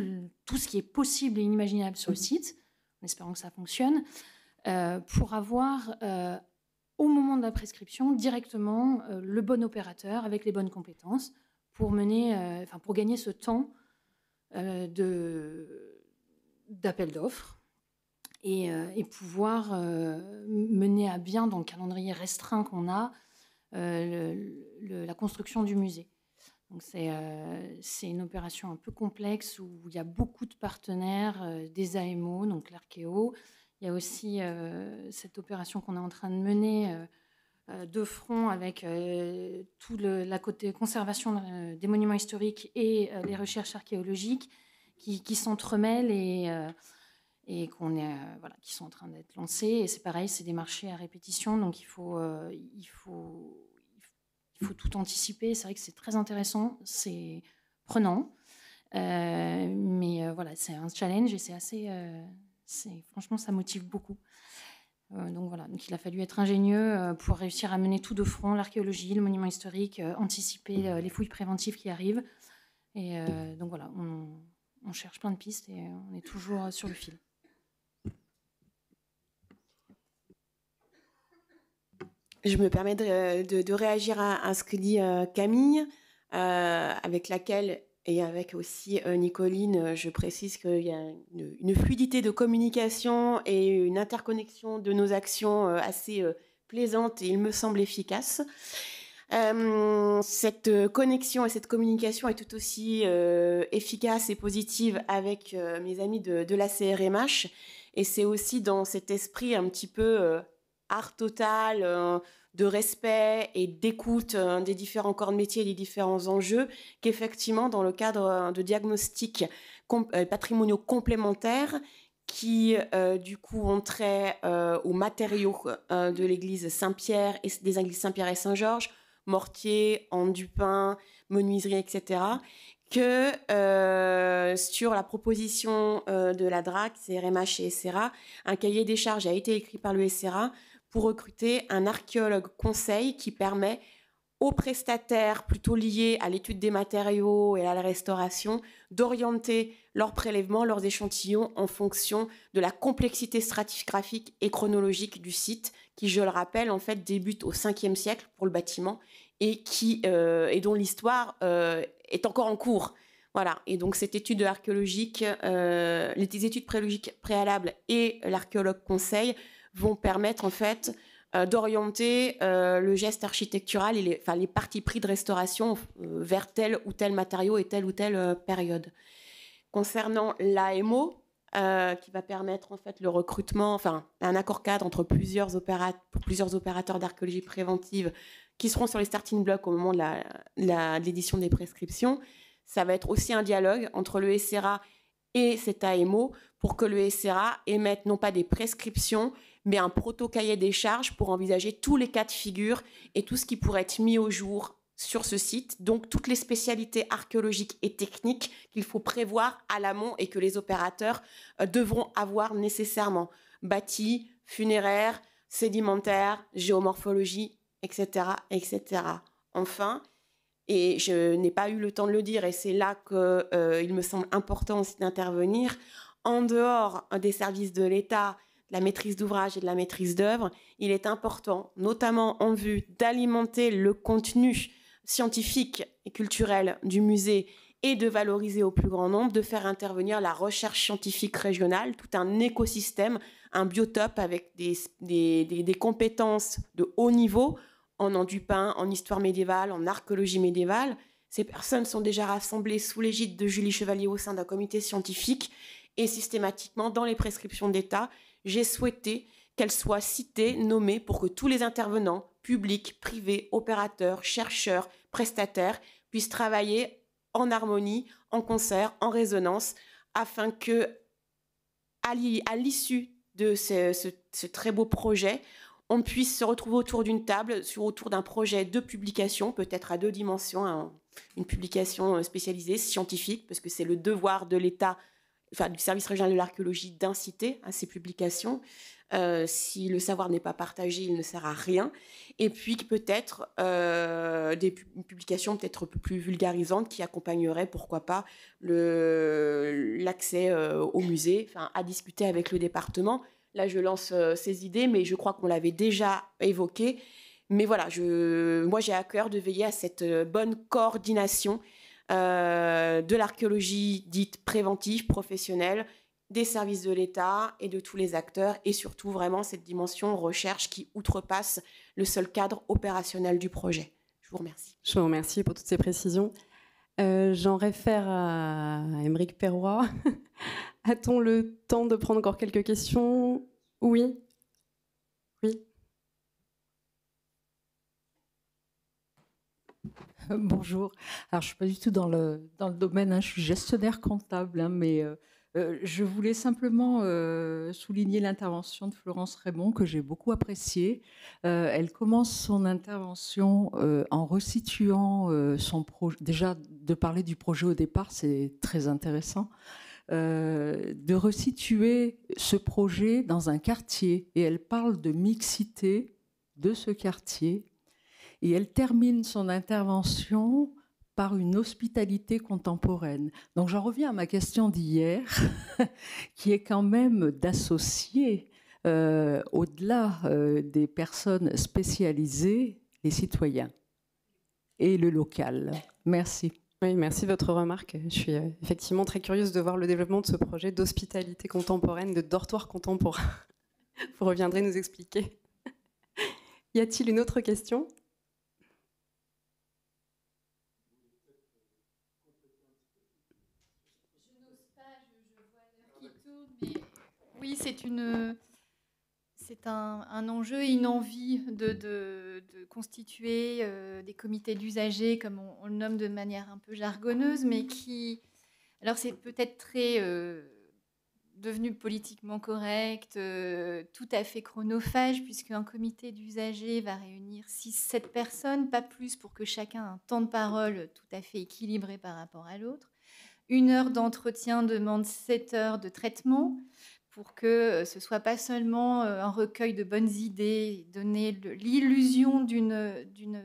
ce qui est possible et inimaginable sur le site, en espérant que ça fonctionne, pour avoir, au moment de la prescription, directement le bon opérateur avec les bonnes compétences pour pour gagner ce temps d'appel d'offres et pouvoir mener à bien, dans le calendrier restreint qu'on a, la construction du musée. Donc c'est une opération un peu complexe où il y a beaucoup de partenaires, des AMO, donc l'archéo. Il y a aussi cette opération qu'on est en train de mener de front avec tout la côté conservation des monuments historiques et les recherches archéologiques qui s'entremêlent et qui sont en train d'être lancés. Et c'est pareil, c'est des marchés à répétition, donc il faut tout anticiper. C'est vrai que c'est très intéressant, c'est prenant, mais voilà, c'est un challenge et c'est assez... franchement, ça motive beaucoup. Donc voilà, donc il a fallu être ingénieux pour réussir à mener tout de front, l'archéologie, le monument historique, anticiper les fouilles préventives qui arrivent. Et donc voilà, on cherche plein de pistes et on est toujours sur le fil. Je me permets de réagir à ce que dit Camille, avec laquelle, et avec aussi Nicoline, je précise qu'il y a une fluidité de communication et une interconnexion de nos actions assez plaisante et il me semble efficace. Cette connexion et cette communication est tout aussi efficace et positive avec mes amis de la CRMH. Et c'est aussi dans cet esprit un petit peu art total, de respect et d'écoute des différents corps de métier et des différents enjeux, qu'effectivement, dans le cadre de diagnostics patrimoniaux complémentaires, qui du coup ont trait aux matériaux de l'église Saint-Pierre et des églises Saint-Pierre et Saint-Georges, mortier, enduit-pain, menuiserie, etc., que sur la proposition de la DRAC, CRMH et SRA, un cahier des charges a été écrit par le SRA pour recruter un archéologue conseil qui permet aux prestataires plutôt liés à l'étude des matériaux et à la restauration d'orienter leurs prélèvements, leurs échantillons en fonction de la complexité stratigraphique et chronologique du site, qui, je le rappelle, en fait, débute au 5e siècle pour le bâtiment et dont l'histoire est encore en cours. Voilà. Et donc cette étude archéologique, les études préalables et l'archéologue conseil vont permettre en fait d'orienter le geste architectural et les partis pris de restauration vers tel ou tel matériau et telle ou telle période. Concernant l'AMO, qui va permettre en fait le recrutement, enfin un accord cadre entre plusieurs opérateurs d'archéologie préventive qui seront sur les starting blocks au moment de l'édition des prescriptions. Ça va être aussi un dialogue entre le SRA et cet AMO pour que le SRA émette non pas des prescriptions, mais un proto-cahier des charges pour envisager tous les cas de figure et tout ce qui pourrait être mis au jour sur ce site, donc toutes les spécialités archéologiques et techniques qu'il faut prévoir à l'amont et que les opérateurs devront avoir nécessairement. Bâti, funéraire, sédimentaire, géomorphologie, etc., etc. Enfin, et je n'ai pas eu le temps de le dire, et c'est là qu'il me semble important aussi d'intervenir, en dehors des services de l'État, de la maîtrise d'ouvrage et de la maîtrise d'œuvre, il est important, notamment en vue d'alimenter le contenu scientifique et culturel du musée et de valoriser au plus grand nombre, de faire intervenir la recherche scientifique régionale, tout un écosystème, un biotope avec des compétences de haut niveau en enduit-pain, en histoire médiévale, en archéologie médiévale. Ces personnes sont déjà rassemblées sous l'égide de Julie Chevalier au sein d'un comité scientifique et systématiquement dans les prescriptions d'État, j'ai souhaité qu'elles soient citées, nommées pour que tous les intervenants, publics, privés, opérateurs, chercheurs, prestataires, puissent travailler en harmonie, en concert, en résonance, afin que, à l'issue de ce très beau projet, on puisse se retrouver autour d'une table, autour d'un projet de publication, peut-être à 2 dimensions, hein, une publication spécialisée, scientifique, parce que c'est le devoir de l'État, enfin du service régional de l'archéologie, d'inciter à ces publications. Si le savoir n'est pas partagé, il ne sert à rien. Et puis peut-être des publications peut-être un peu plus vulgarisantes qui accompagneraient, pourquoi pas, l'accès au musée, enfin, à discuter avec le département. Là, je lance ces idées, mais je crois qu'on l'avait déjà évoqué. Mais voilà, moi, j'ai à cœur de veiller à cette bonne coordination de l'archéologie dite préventive, professionnelle, des services de l'État et de tous les acteurs, et surtout vraiment cette dimension recherche qui outrepasse le seul cadre opérationnel du projet. Je vous remercie. Je vous remercie pour toutes ces précisions. J'en réfère à Aymeric Perroy. A-t-on le temps de prendre encore quelques questions? Oui. Oui. Bonjour. Alors, je ne suis pas du tout dans le domaine, hein, je suis gestionnaire comptable, hein, mais je voulais simplement souligner l'intervention de Florence Raymond, que j'ai beaucoup appréciée. Elle commence son intervention en resituant son projet. Déjà, de parler du projet au départ, c'est très intéressant. De resituer ce projet dans un quartier. Et elle parle de mixité de ce quartier. Et elle termine son intervention par une hospitalité contemporaine. Donc j'en reviens à ma question d'hier, qui est quand même d'associer, au-delà des personnes spécialisées, les citoyens et le local. Merci. Oui, merci de votre remarque. Je suis effectivement très curieuse de voir le développement de ce projet d'hospitalité contemporaine, de dortoir contemporain. Vous reviendrez nous expliquer. Y a-t-il une autre question? Oui, c'est un enjeu et une envie de constituer des comités d'usagers, comme on le nomme de manière un peu jargonneuse, mais qui... Alors c'est peut-être très devenu politiquement correct, tout à fait chronophage, puisqu'un comité d'usagers va réunir 6-7 personnes, pas plus, pour que chacun ait un temps de parole tout à fait équilibré par rapport à l'autre. 1 heure d'entretien demande 7 heures de traitement, pour que ce ne soit pas seulement un recueil de bonnes idées, donner l'illusion d'une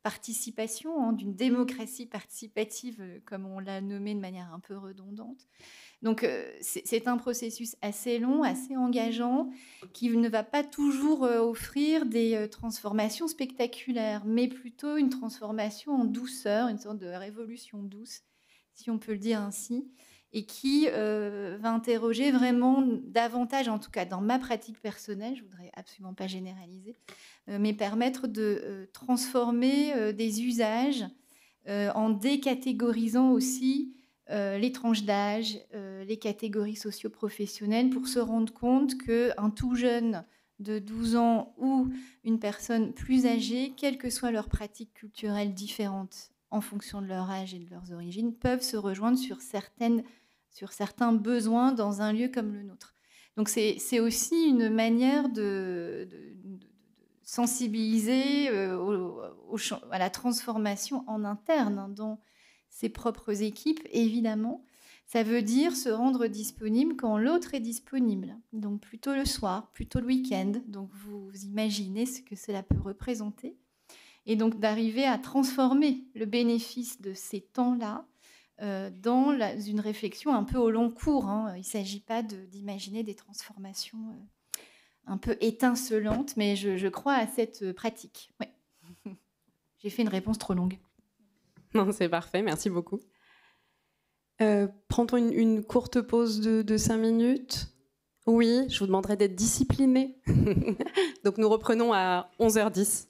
participation, d'une démocratie participative, comme on l'a nommé de manière un peu redondante. Donc c'est un processus assez long, assez engageant, qui ne va pas toujours offrir des transformations spectaculaires, mais plutôt une transformation en douceur, une sorte de révolution douce, si on peut le dire ainsi, et qui va interroger vraiment davantage, en tout cas dans ma pratique personnelle, je ne voudrais absolument pas généraliser, mais permettre de transformer des usages en décatégorisant aussi les tranches d'âge, les catégories socio-professionnelles, pour se rendre compte qu'un tout jeune de 12 ans ou une personne plus âgée, quelles que soient leurs pratiques culturelles différentes en fonction de leur âge et de leurs origines, peuvent se rejoindre sur certains besoins dans un lieu comme le nôtre. Donc c'est aussi une manière de sensibiliser à la transformation en interne dans ses propres équipes, évidemment. Ça veut dire se rendre disponible quand l'autre est disponible. Donc plutôt le soir, plutôt le week-end. Donc vous imaginez ce que cela peut représenter. Et donc d'arriver à transformer le bénéfice de ces temps-là dans une réflexion un peu au long cours. Il ne s'agit pas d'imaginer des transformations un peu étincelantes, mais je crois à cette pratique. Ouais. J'ai fait une réponse trop longue. Non, c'est parfait, merci beaucoup. Prend-on une courte pause de 5 minutes? Oui, je vous demanderai d'être disciplinés. Donc nous reprenons à 11h10.